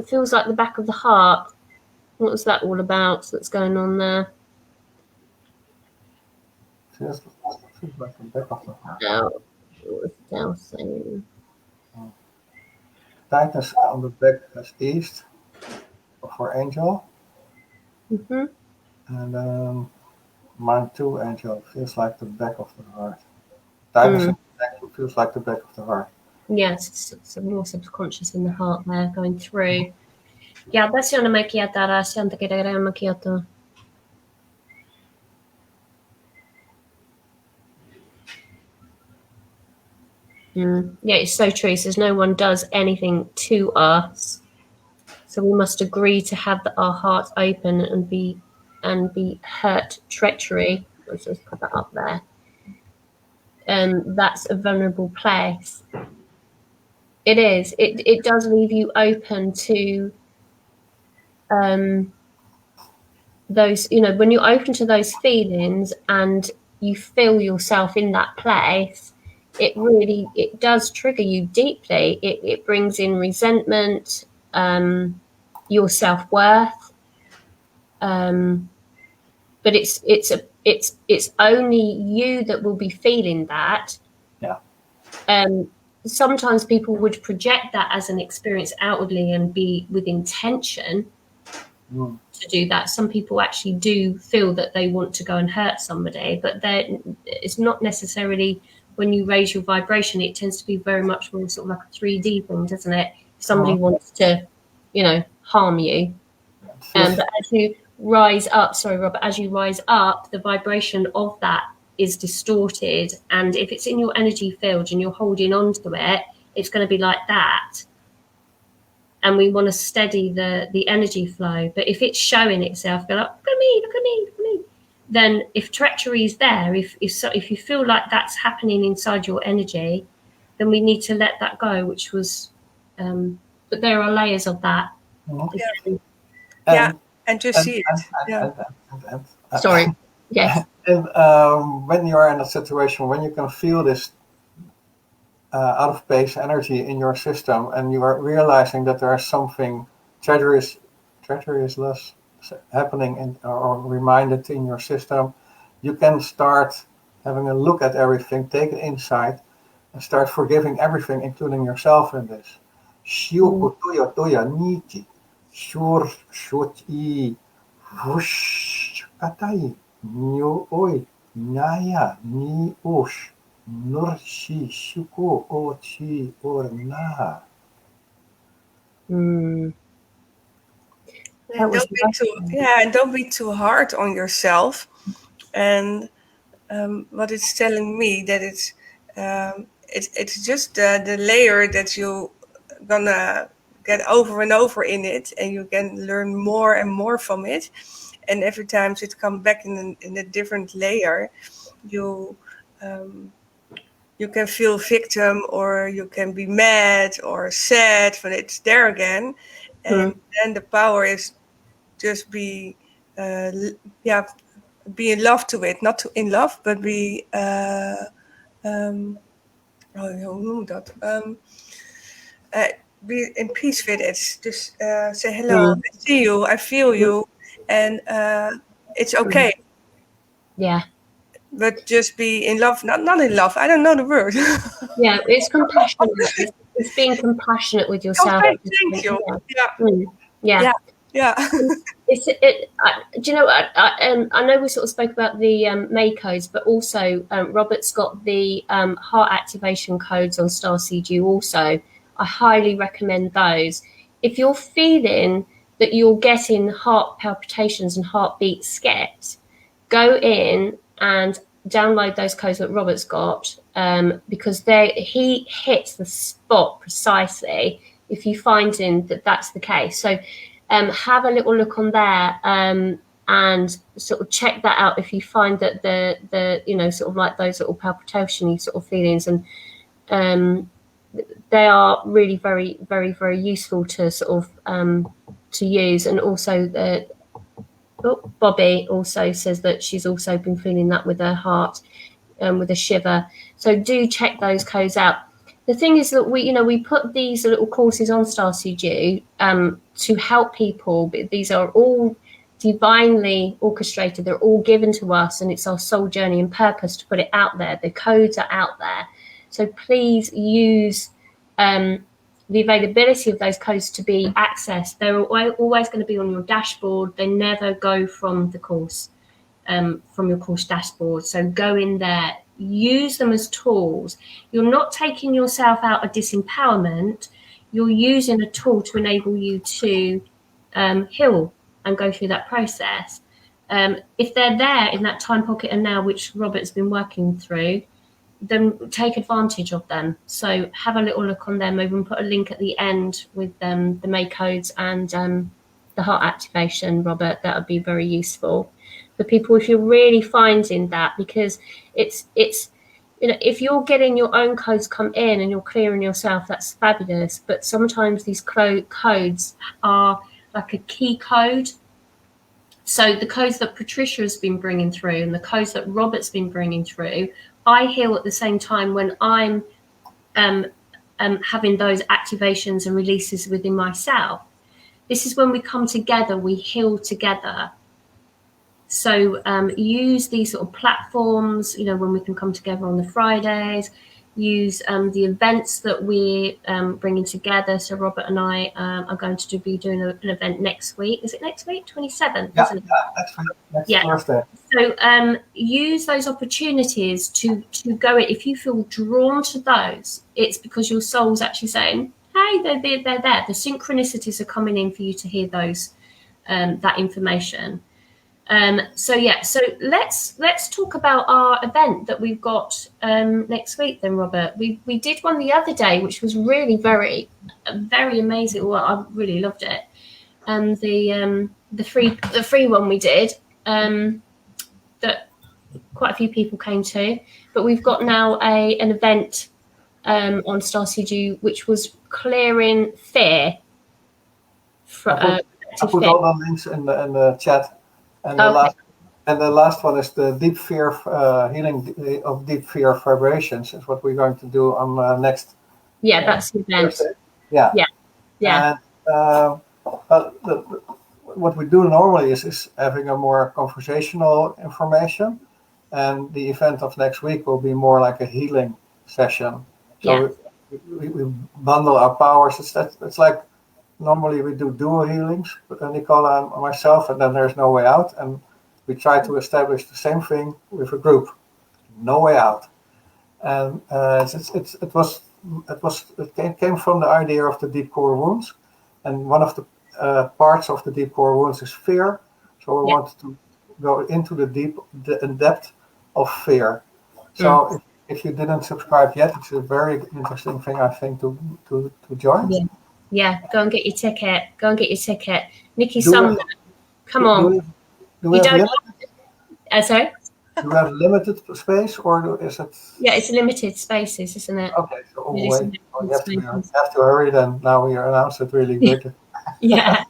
[SPEAKER 1] feels like the back of the heart. What was that all about that's going on there?
[SPEAKER 2] feels like the back of the heart.
[SPEAKER 1] What was Dell saying?
[SPEAKER 2] Tightness on the back as east for angel. And mine too, angel, feels like the back of the heart. Tightness in the back feels like the back of the heart.
[SPEAKER 1] Yes, it's more subconscious in the heart there going through. Yeah, that's the macchiata, Santa Chiara macchiato. Yeah, it's so true. It says no one does anything to us, so we must agree to have our hearts open and be hurt treachery. Let's just put that up there. That's a vulnerable place. It is. It does leave you open to those. When you're open to those feelings and you feel yourself in that place, it does trigger you deeply. It brings in resentment, your self-worth, but it's only you that will be feeling that. Sometimes people would project that as an experience outwardly and be with intention to do that. Some people actually do feel that they want to go and hurt somebody, but it's not necessarily. When you raise your vibration, it tends to be very much more sort of like a 3D thing, doesn't it? If somebody wants to, harm you. But as you rise up, sorry, Robert, as you rise up, the vibration of that is distorted. And if it's in your energy field and you're holding on to it, it's going to be like that. And we want to steady the energy flow. But if it's showing itself, go like, look at me, look at me, look at me. Then if treachery is there, if you feel like that's happening inside your energy, then we need to let that go, which was, but there are layers of that.
[SPEAKER 3] And just see it.
[SPEAKER 1] Sorry. Yes.
[SPEAKER 2] And when you're in a situation when you can feel this out of place energy in your system, and you are realizing that there is something treacherous happening or reminded in your system, you can start having a look at everything, take it inside, and start forgiving everything, including yourself in this.
[SPEAKER 3] Don't be too hard on yourself. And what it's telling me that it's just the layer that you gonna get over and over in it, and you can learn more and more from it. And every time it comes back in a different layer, you can feel victim, or you can be mad or sad when it's there again. And then the power is just be in love to it, not in love, but be be in peace with it. Just say hello, I see you, I feel you, and it's okay.
[SPEAKER 1] Yeah.
[SPEAKER 3] But just be in love, not in love. I don't know the word.
[SPEAKER 1] Yeah, it's compassionate. It's being compassionate with yourself.
[SPEAKER 3] Okay, thank you.
[SPEAKER 1] Yeah.
[SPEAKER 3] Yeah.
[SPEAKER 1] It's Do you know what? I know we sort of spoke about the May codes, but also Robert's got the heart activation codes on Starseed also. I highly recommend those. If you're feeling that you're getting heart palpitations and heartbeat skips, go in and download those codes that Robert's got, because he hits the spot precisely if you find in that that's the case. So have a little look on there and sort of check that out if you find that the sort of like those little palpitation sort of feelings, and they are really very, very, very useful to sort of to use. And also Bobby also says that she's also been feeling that with her heart, with a shiver. So do check those codes out. The thing is that we put these little courses on Starseed to help people. These are all divinely orchestrated. They're all given to us, and it's our soul journey and purpose to put it out there. The codes are out there. So please use the availability of those codes to be accessed. They're always going to be on your dashboard. They never go from the course, from your course dashboard. So go in there, use them as tools. You're not taking yourself out of disempowerment. You're using a tool to enable you to heal and go through that process. If they're there in that time pocket and now, which Robert's been working through, then take advantage of them. So have a little look on them. Maybe we'll put a link at the end with the May codes and the heart activation, Robert. That would be very useful for people if you're really finding that, because it's if you're getting your own codes come in and you're clearing yourself, that's fabulous. But sometimes these codes are like a key code. So the codes that Patricia has been bringing through and the codes that Robert's been bringing through, I heal at the same time when I'm having those activations and releases within myself. This is when we come together, we heal together. So use these sort of platforms, when we can come together on the Fridays, use the events that we're bringing together. So Robert and I are going to be doing an event next week. Is it next week? 27th?
[SPEAKER 2] Yeah,
[SPEAKER 1] isn't it?
[SPEAKER 2] that's right. Next Thursday.
[SPEAKER 1] So use those opportunities to go in. If you feel drawn to those, it's because your soul's actually saying, hey, they're there. The synchronicities are coming in for you to hear those, that information. So let's talk about our event that we've got next week then, Robert. We did one the other day, which was really very, very amazing. Well, I really loved it. And the free one we did, that quite a few people came to. But we've got now an event on Starseed, which was clearing fear.
[SPEAKER 2] I put all the links in the chat. And the last one is the deep fear healing of deep fear vibrations is what we're going to do on next.
[SPEAKER 1] Yeah, that's the event.
[SPEAKER 2] Thursday. Yeah. And what we do normally is having a more conversational information, and the event of next week will be more like a healing session. So we bundle our powers. It's like. Normally we do dual healings, but then Nicola and myself, and then there's no way out. And we try to establish the same thing with a group, no way out. And it came from the idea of the deep core wounds, and one of the parts of the deep core wounds is fear. So we wanted to go into the depth of fear. So if you didn't subscribe yet, it's a very interesting thing, I think, to join.
[SPEAKER 1] Yeah, go and get your ticket. Nikki Sumner, come on. Sorry?
[SPEAKER 2] Do we have limited space, or is it?
[SPEAKER 1] Yeah, it's limited spaces, isn't it?
[SPEAKER 2] Okay, so you have to hurry then. Now we announced it really good.
[SPEAKER 1] Yeah.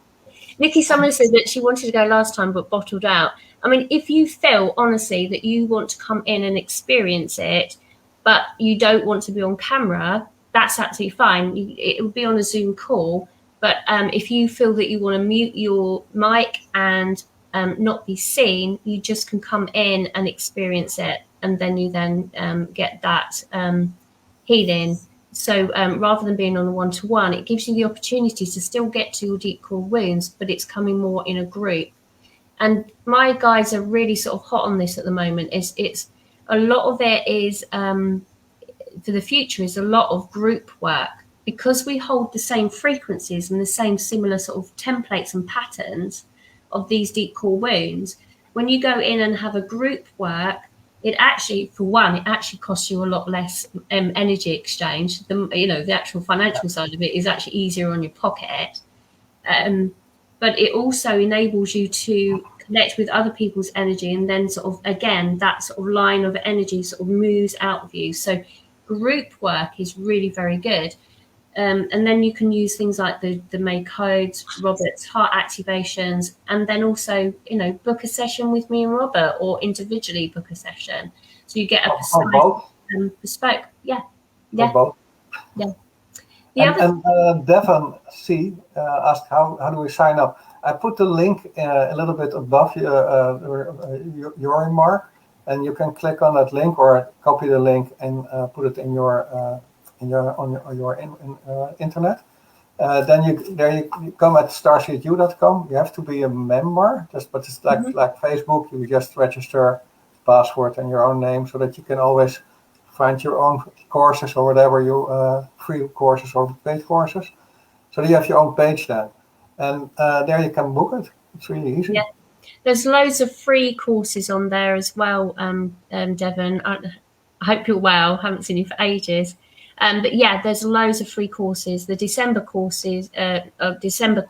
[SPEAKER 1] Nikki Sumner said that she wanted to go last time but bottled out. I mean, if you feel, honestly, that you want to come in and experience it, but you don't want to be on camera, that's absolutely fine. It will be on a Zoom call. But if you feel that you want to mute your mic and not be seen, you just can come in and experience it. And then you get that healing So rather than being on a one-to-one, it gives you the opportunity to still get to your deep core wounds, but it's coming more in a group. And my guys are really sort of hot on this at the moment. It's a lot of it is for the future is a lot of group work, because we hold the same frequencies and the same similar sort of templates and patterns of these deep core wounds. When you go in and have a group work, it actually, for one, it actually costs you a lot less energy exchange. The actual financial side of it is actually easier on your pocket. But it also enables you to connect with other people's energy, and then sort of, again, that sort of line of energy sort of moves out of you. So group work is really very good. And then you can use things like the May codes, Robert's heart activations, and then also, book a session with me and Robert, or individually book a session. So you get a bespoke. Yeah.
[SPEAKER 2] Both.
[SPEAKER 1] Yeah.
[SPEAKER 2] And Devon C asked, how do we sign up? I put the link a little bit above your remark, and you can click on that link or copy the link and put it in your internet. Then you come at starseedu.com. You have to be a member, but it's like Facebook. You just register password and your own name, so that you can always find your own courses or whatever, free courses or paid courses. So you have your own page then, and there you can book it. It's really easy.
[SPEAKER 1] Yeah. There's loads of free courses on there as well, Devon. I hope you're well. Haven't seen you for ages. But yeah, there's loads of free courses. The December courses, December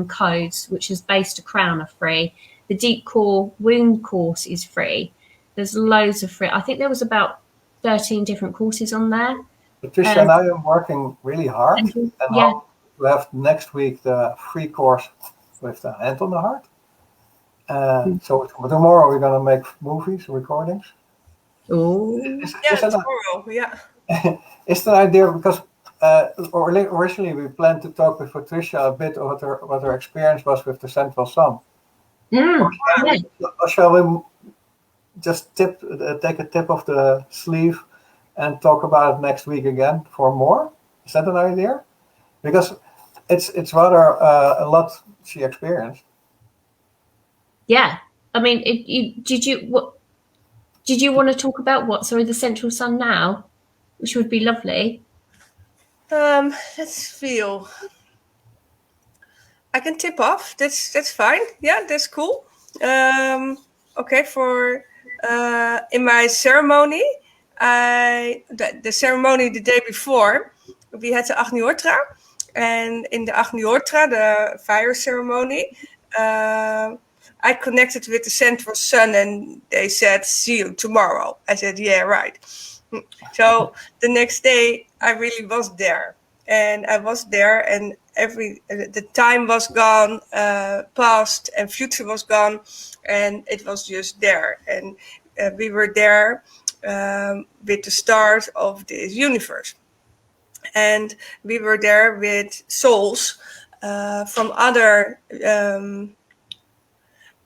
[SPEAKER 1] codes, which is based to crown, are free. The Deep Core Wound course is free. There's loads of free. I think there was about 13 different courses on there.
[SPEAKER 2] Patricia and I am working really hard, and hope to have next week the free course with the hand on the heart. So tomorrow we're going to make movies, recordings.
[SPEAKER 1] Oh,
[SPEAKER 3] tomorrow, yeah.
[SPEAKER 2] It's an idea, because originally we planned to talk with Patricia a bit of what her experience was with the central sun. Or shall we just take a tip of the sleeve and talk about it next week again for more? Is that an idea? Because it's rather a lot she experienced.
[SPEAKER 1] Yeah, I mean, did you want to talk about the central sun now, which would be lovely.
[SPEAKER 3] Let's feel. I can tip off. That's fine. Yeah, that's cool. Okay, for in my ceremony, the ceremony the day before, we had the Agnihotra, and in the Agnihotra, the fire ceremony, I connected with the central sun, and they said, "See you tomorrow." I said, "Yeah, right." So the next day, I really was there, and the time was gone, past and future was gone, and it was just there, and we were there with the start of this universe, and we were there with souls from other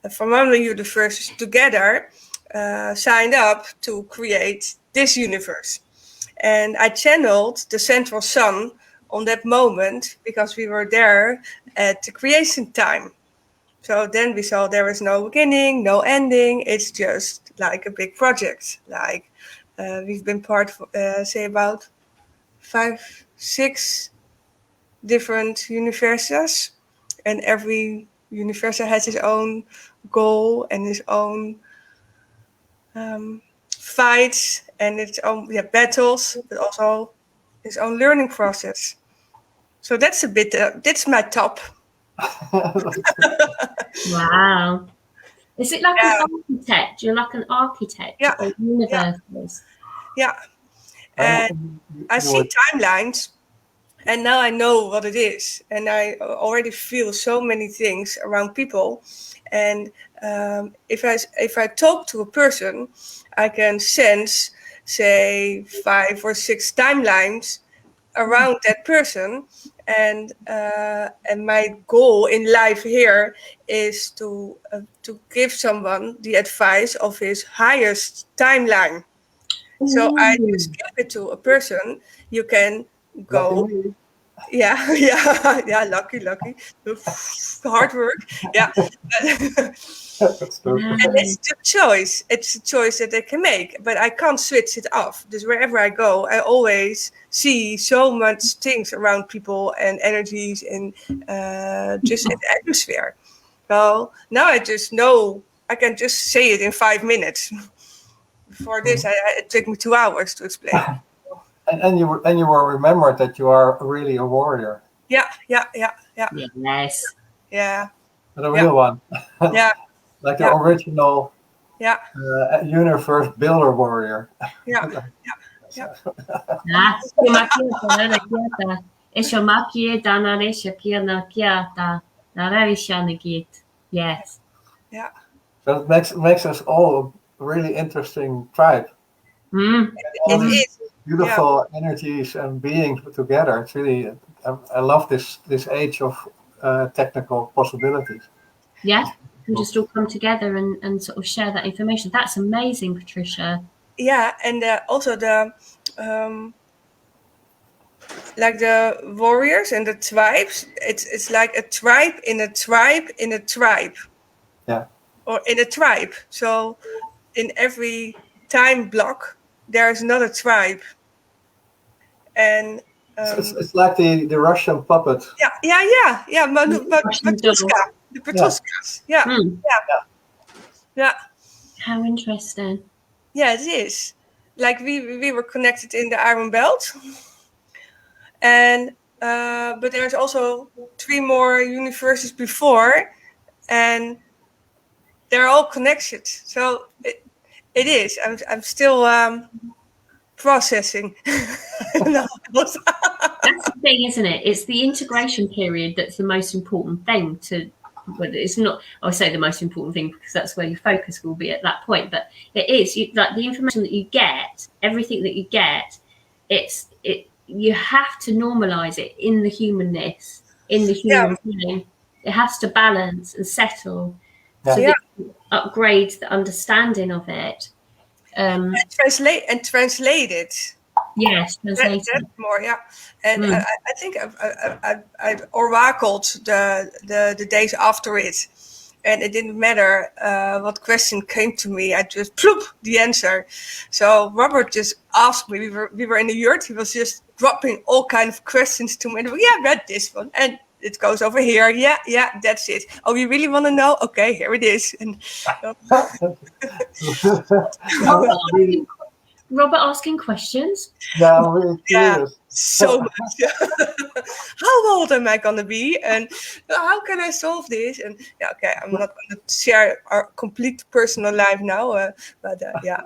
[SPEAKER 3] universes together, signed up to create this universe. And I channeled the central sun on that moment, because we were there at the creation time. So then we saw there is no beginning, no ending. It's just like a big project. Like we've been part of, say, about 5-6 different universes, and every universe has its own goal and its own fights and its own battles, but also its own learning process. So that's a bit. That's my top.
[SPEAKER 1] Wow. Is it like an architect? You're like an architect of universes.
[SPEAKER 3] Yeah. And I see timelines, and now I know what it is, and I already feel so many things around people. And if I talk to a person, I can sense, say, 5 or 6 timelines around that person, and my goal in life here is to give someone the advice of his highest timeline. So I just give it to a person. You can go.
[SPEAKER 2] Lucky me.
[SPEAKER 3] Yeah, yeah, lucky. Hard work. Yeah.
[SPEAKER 2] That's true.
[SPEAKER 3] And it's the choice. It's a choice that they can make, but I can't switch it off. Because wherever I go, I always see so much things around people and energies and just an atmosphere. So now I just know I can just say it in 5 minutes. Before this, it took me 2 hours to explain.
[SPEAKER 2] And you will remember that you are really a warrior.
[SPEAKER 3] Yeah.
[SPEAKER 1] Yes.
[SPEAKER 3] Yeah.
[SPEAKER 2] The real one.
[SPEAKER 3] Yeah.
[SPEAKER 2] Like the original universe builder warrior.
[SPEAKER 3] Yeah.
[SPEAKER 1] Yes.
[SPEAKER 3] Yeah.
[SPEAKER 2] So it makes us all a really interesting tribe.
[SPEAKER 1] Mm.
[SPEAKER 2] All these
[SPEAKER 3] is.
[SPEAKER 2] beautiful energies and beings together. It's really, I love this age of technical possibilities.
[SPEAKER 1] Yeah, we just all come together and sort of share that information. That's amazing, Patricia.
[SPEAKER 3] Yeah, and also the like the warriors and the tribes. It's like a tribe in a tribe in a tribe.
[SPEAKER 2] Yeah.
[SPEAKER 3] Or in a tribe. So in every time block, there's another tribe. And
[SPEAKER 2] it's like the Russian puppet.
[SPEAKER 3] Yeah. Matryoshka. The Petruskas. Yeah. Yeah.
[SPEAKER 1] How interesting.
[SPEAKER 3] Yeah, it is. Like we were connected in the Iron Belt. And but there's also 3 more universes before, and they're all connected. So it is. I'm still processing.
[SPEAKER 1] That's the thing, isn't it? It's the integration period that's the most important thing to. Well, it's not. I say the most important thing because that's where your focus will be at that point. But it is like the information that you get, everything that you get. You have to normalize it in the humanness, in the human being. It has to balance and settle so that you upgrade the understanding of it.
[SPEAKER 3] And translate it.
[SPEAKER 1] Yes, translate
[SPEAKER 3] that's more. Yeah, and I think I've oracled the days after it, and it didn't matter what question came to me. I just ploop the answer. So Robert just asked me. We were in the yurt. He was just dropping all kind of questions to me. And I read this one, and it goes over here. Yeah, that's it. Oh, you really want to know? Okay, here it is. And
[SPEAKER 1] Robert asking questions.
[SPEAKER 2] Yeah, I'm really curious.
[SPEAKER 3] So much. How old am I gonna be? And how can I solve this? And okay, I'm not gonna share our complete personal life now, but yeah.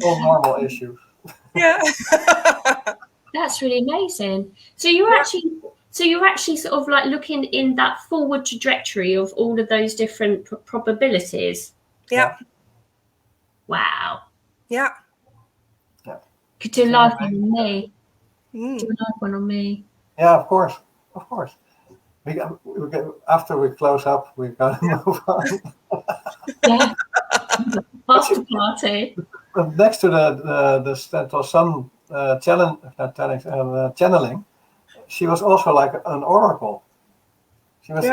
[SPEAKER 2] All normal issues.
[SPEAKER 3] Yeah.
[SPEAKER 1] That's really amazing. So you're actually sort of like looking in that forward trajectory of all of those different probabilities.
[SPEAKER 3] Yeah.
[SPEAKER 1] Wow.
[SPEAKER 3] Yeah.
[SPEAKER 1] Could do a live one on me. Do a live one on me.
[SPEAKER 2] Yeah, of course. After we close up, we're gonna move on.
[SPEAKER 1] Yeah. After party.
[SPEAKER 2] Next to the Central Sun channeling, she was also like an oracle. She was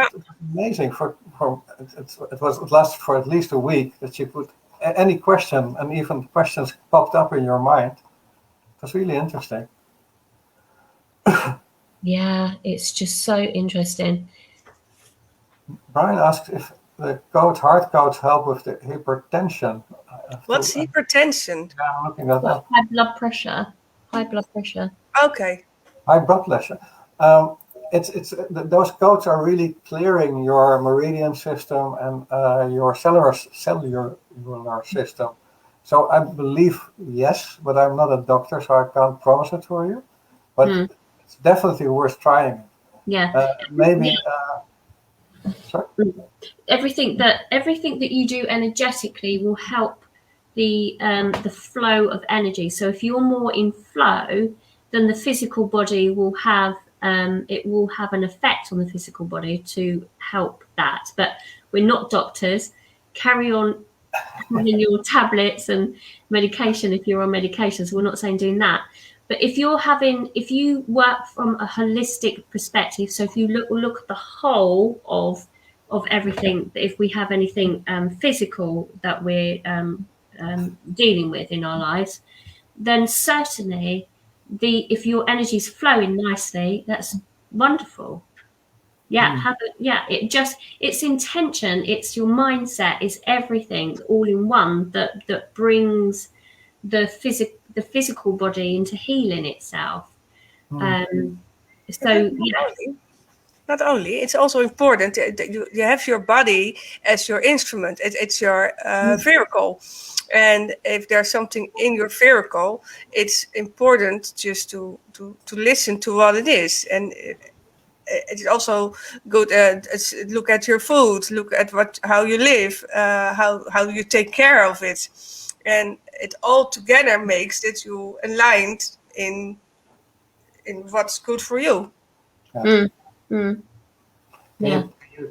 [SPEAKER 2] amazing. It lasted for at least a week that she put any question, and even questions popped up in your mind. It was really interesting.
[SPEAKER 1] Yeah, it's just so interesting.
[SPEAKER 2] Brian asks if the heart codes help with the hypertension.
[SPEAKER 3] What's hypertension?
[SPEAKER 2] Yeah, I'm looking at that.
[SPEAKER 1] High blood pressure.
[SPEAKER 3] Okay.
[SPEAKER 2] High blood pressure. Those codes are really clearing your meridian system and your cellular system. So I believe yes, but I'm not a doctor, so I can't promise it for you. But it's definitely worth trying.
[SPEAKER 1] Yeah.
[SPEAKER 2] Maybe. Sorry?
[SPEAKER 1] Everything that you do energetically will help the flow of energy. So if you're more in flow, then the physical body will have an effect on the physical body to help that. But we're not doctors. Carry on having your tablets and medication if you're on medication. So we're not saying doing that. But if you work from a holistic perspective, so if you look at the whole of everything, if we have anything physical that we're dealing with in our lives, then certainly if your energy is flowing nicely, that's wonderful. Yeah, it's intention, it's your mindset, it's everything all in one that brings the physical body into healing itself. So
[SPEAKER 3] Not only, it's also important that you have your body as your instrument. It's your vehicle. And if there's something in your vehicle, it's important just to listen to what it is. And it's also good look at your food, look at how you live, how you take care of it. And it all together makes that you aligned in what's good for you.
[SPEAKER 2] Yeah.
[SPEAKER 1] Yeah.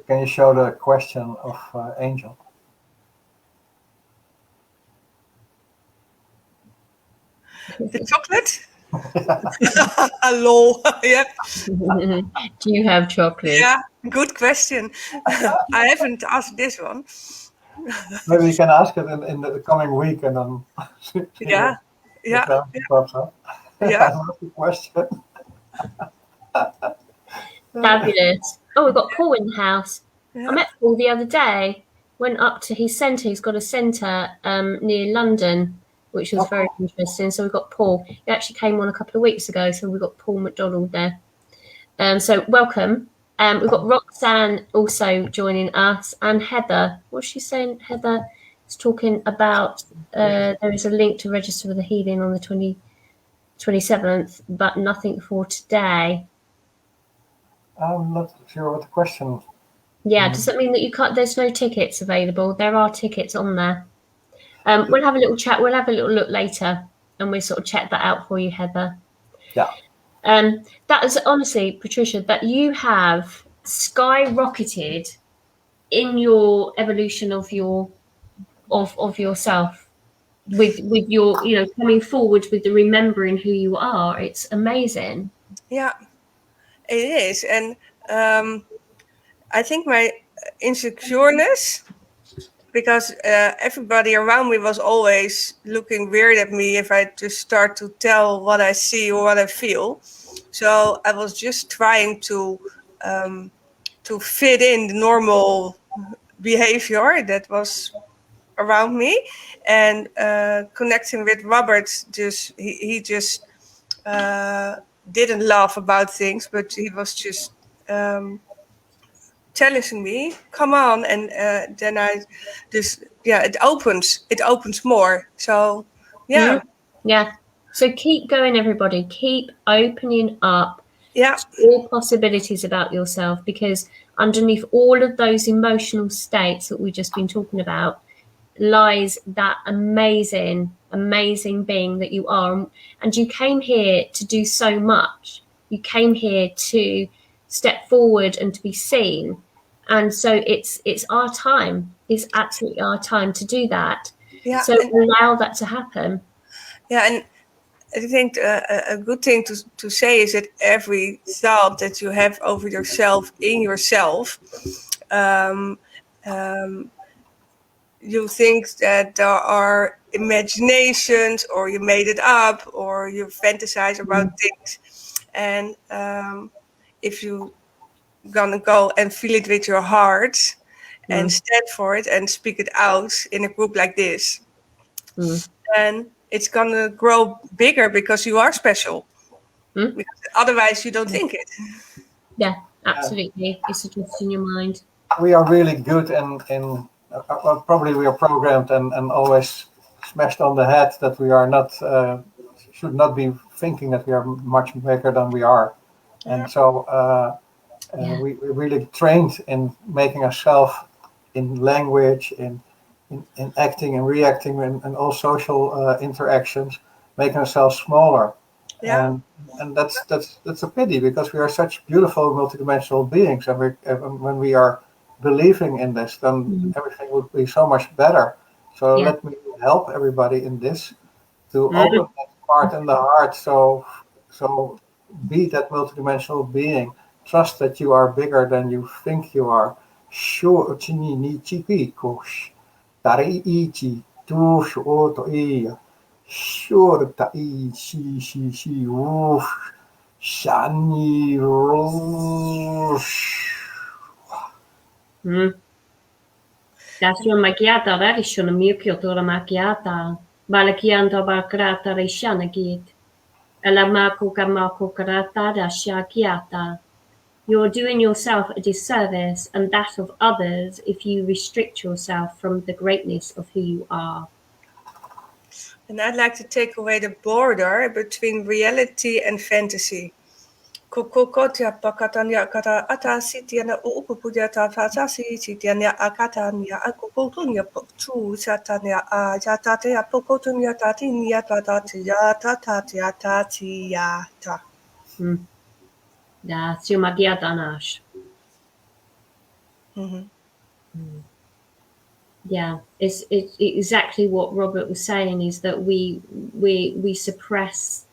[SPEAKER 2] Can you show the question of Angel?
[SPEAKER 3] The chocolate? Hello. Yeah.
[SPEAKER 1] Do you have chocolate?
[SPEAKER 3] Yeah, good question. I haven't asked this one.
[SPEAKER 2] Maybe you can ask it in the coming week, and then
[SPEAKER 3] Yeah.
[SPEAKER 2] pops up.
[SPEAKER 3] Yeah.
[SPEAKER 2] I love the question.
[SPEAKER 1] Fabulous. Oh, we've got Paul in the house.
[SPEAKER 3] Yeah.
[SPEAKER 1] I met Paul the other day. Went up to his centre. He's got a centre near London, which was very interesting. So we've got Paul. He actually came on a couple of weeks ago. So we've got Paul McDonald there. So welcome. We've got Roxanne also joining us, and Heather. What's she saying? Heather is talking about there is a link to register for the healing on the 27th, but nothing for today.
[SPEAKER 2] I'm not sure what the question.
[SPEAKER 1] Yeah, does that mean that you can't? There's no tickets available? There are tickets on there. We'll have a little chat. We'll have a little look later, and we'll sort of check that out for you, Heather.
[SPEAKER 2] Yeah.
[SPEAKER 1] That is honestly, Patricia, that you have skyrocketed in your evolution of yourself with your coming forward with the remembering who you are. It's amazing.
[SPEAKER 3] Yeah, it is. And I think my insecureness, because everybody around me was always looking weird at me if I just start to tell what I see or what I feel. So I was just trying to fit in the normal behavior that was around me, and connecting with Robert. He just didn't laugh about things, but he was just challenging me. Come on, and then I just it opens more. So yeah.
[SPEAKER 1] Yeah. So keep going, everybody. Keep opening up
[SPEAKER 3] Yeah.
[SPEAKER 1] all possibilities about yourself, because underneath all of those emotional states that we've just been talking about lies that amazing being that you are. And you came here to do so much. You came here to step forward and to be seen. And so it's our time. It's absolutely our time to do that.
[SPEAKER 3] Yeah.
[SPEAKER 1] So allow that to happen.
[SPEAKER 3] Yeah, and I think a good thing to say is that every thought that you have over yourself in yourself, you think that there are imaginations, or you made it up, or you fantasize about things. And if you gonna go and feel it with your heart and stand for it and speak it out in a group like this, then it's gonna grow bigger, because you are special. Because otherwise you don't think it.
[SPEAKER 1] Yeah, absolutely. It's just in your mind.
[SPEAKER 2] We are really good in well, probably we are programmed and always smashed on the head that we are not should not be thinking that we are much bigger than we are. And so we really trained in making ourselves in language, in acting and reacting, and all social interactions, making ourselves smaller.
[SPEAKER 3] Yeah.
[SPEAKER 2] And that's a pity, because we are such beautiful multidimensional beings, and when we are believing in this, then everything would be so much better. So let me help everybody in this to open that part in the heart. So be that multidimensional being. Trust that you are bigger than you think you are. Sure, chini ni chipi kosh. Tari ichi tu shuoto iya. Sure ta shi woof. Shani rush.
[SPEAKER 1] Tässä on makiata värishon miukio tuolla makiata. Valakianto bakrata rishanagit. Elamaku karata dashakiata. You're doing yourself a disservice and that of others if you restrict yourself from the greatness of who you are.
[SPEAKER 3] And I'd like to take away the border between reality and fantasy. Kokotia pakatanya kata atasi tiana upupudia tafasasi tiana akatanya akokotunya tu satanya jatatea pokotunya tatinia tatatia tatatia tatiata.
[SPEAKER 1] That's your makiata nash. Yeah, it's exactly what Robert was saying, is that we suppress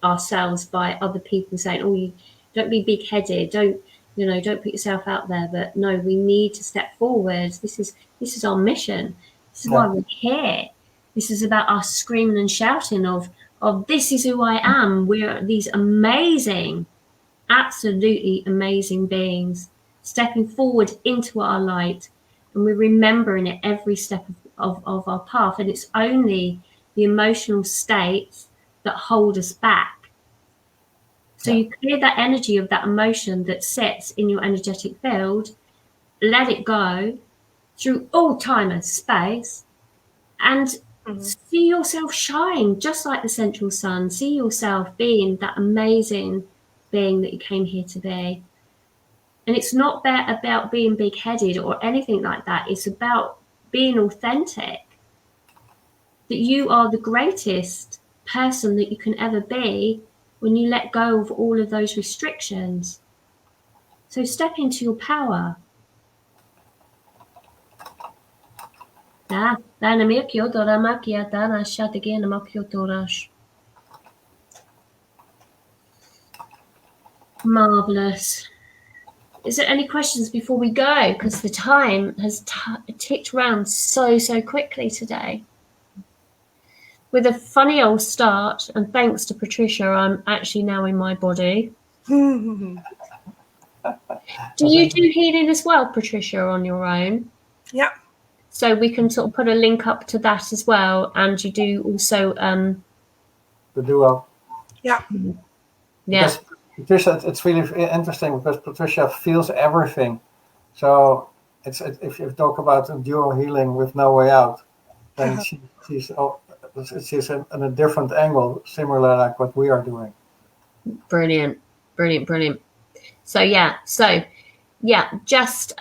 [SPEAKER 1] ourselves by other people saying, oh, you don't be big-headed, don't put yourself out there. But no, we need to step forward. This is our mission. This is why we're here. This is about us screaming and shouting of this is who I am. We're these amazing, absolutely amazing beings stepping forward into our light, and we're remembering it every step of our path. And it's only the emotional states that hold us back. So you clear that energy of that emotion that sits in your energetic field, let it go through all time and space, and see yourself shine just like the central sun. See yourself being that amazing being that you came here to be. And it's not about being big-headed or anything like that. It's about being authentic, that you are the greatest person that you can ever be when you let go of all of those restrictions. So step into your power. Marvelous. Is there any questions before we go? Because the time has ticked round so quickly today. With a funny old start, and thanks to Patricia, I'm actually now in my body. Do you do healing as well, Patricia, on your own?
[SPEAKER 3] Yeah.
[SPEAKER 1] So we can sort of put a link up to that as well. And you do also
[SPEAKER 2] the duo.
[SPEAKER 3] Yeah.
[SPEAKER 2] Because Patricia, it's really interesting because Patricia feels everything. So if you talk about a duo healing with no way out, then she's in a different angle, similar like what we are doing.
[SPEAKER 1] Brilliant. So just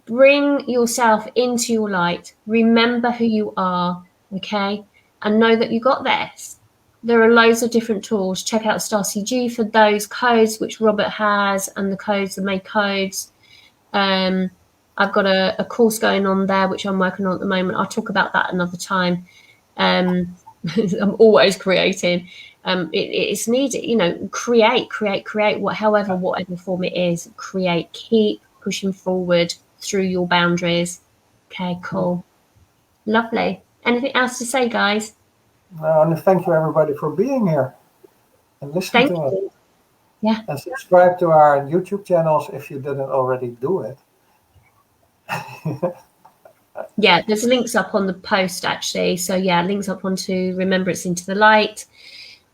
[SPEAKER 1] bring yourself into your light. Remember who you are, okay? And know that you got this. There are loads of different tools. Check out StarCG for those codes, which Robert has, and the main codes. I've got a course going on there, which I'm working on at the moment. I'll talk about that another time. I'm always creating. It's needed, create, whatever form it is, create, keep pushing forward through your boundaries. Okay, cool. Lovely. Anything else to say, guys?
[SPEAKER 2] No, and thank you everybody for being here and listening to us.
[SPEAKER 1] Yeah.
[SPEAKER 2] And subscribe to our YouTube channels if you didn't already do it.
[SPEAKER 1] Yeah, there's links up on the post actually. So links up onto Remembrance Into the Light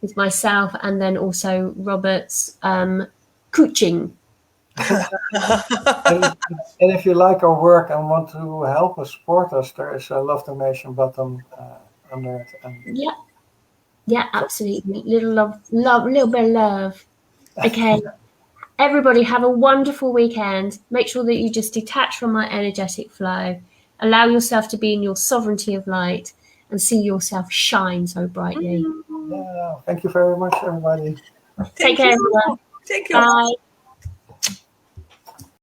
[SPEAKER 1] with myself, and then also Robert's coaching.
[SPEAKER 2] and if you like our work and want to help us, support us, there is a love donation button under it.
[SPEAKER 1] Yeah, absolutely. Little bit of love. Okay. Everybody have a wonderful weekend. Make sure that you just detach from my energetic flow. Allow yourself to be in your sovereignty of light and see yourself shine so brightly.
[SPEAKER 2] Yeah, thank you very much, everybody.
[SPEAKER 1] Take care, everyone.
[SPEAKER 3] Thank you.
[SPEAKER 1] Bye.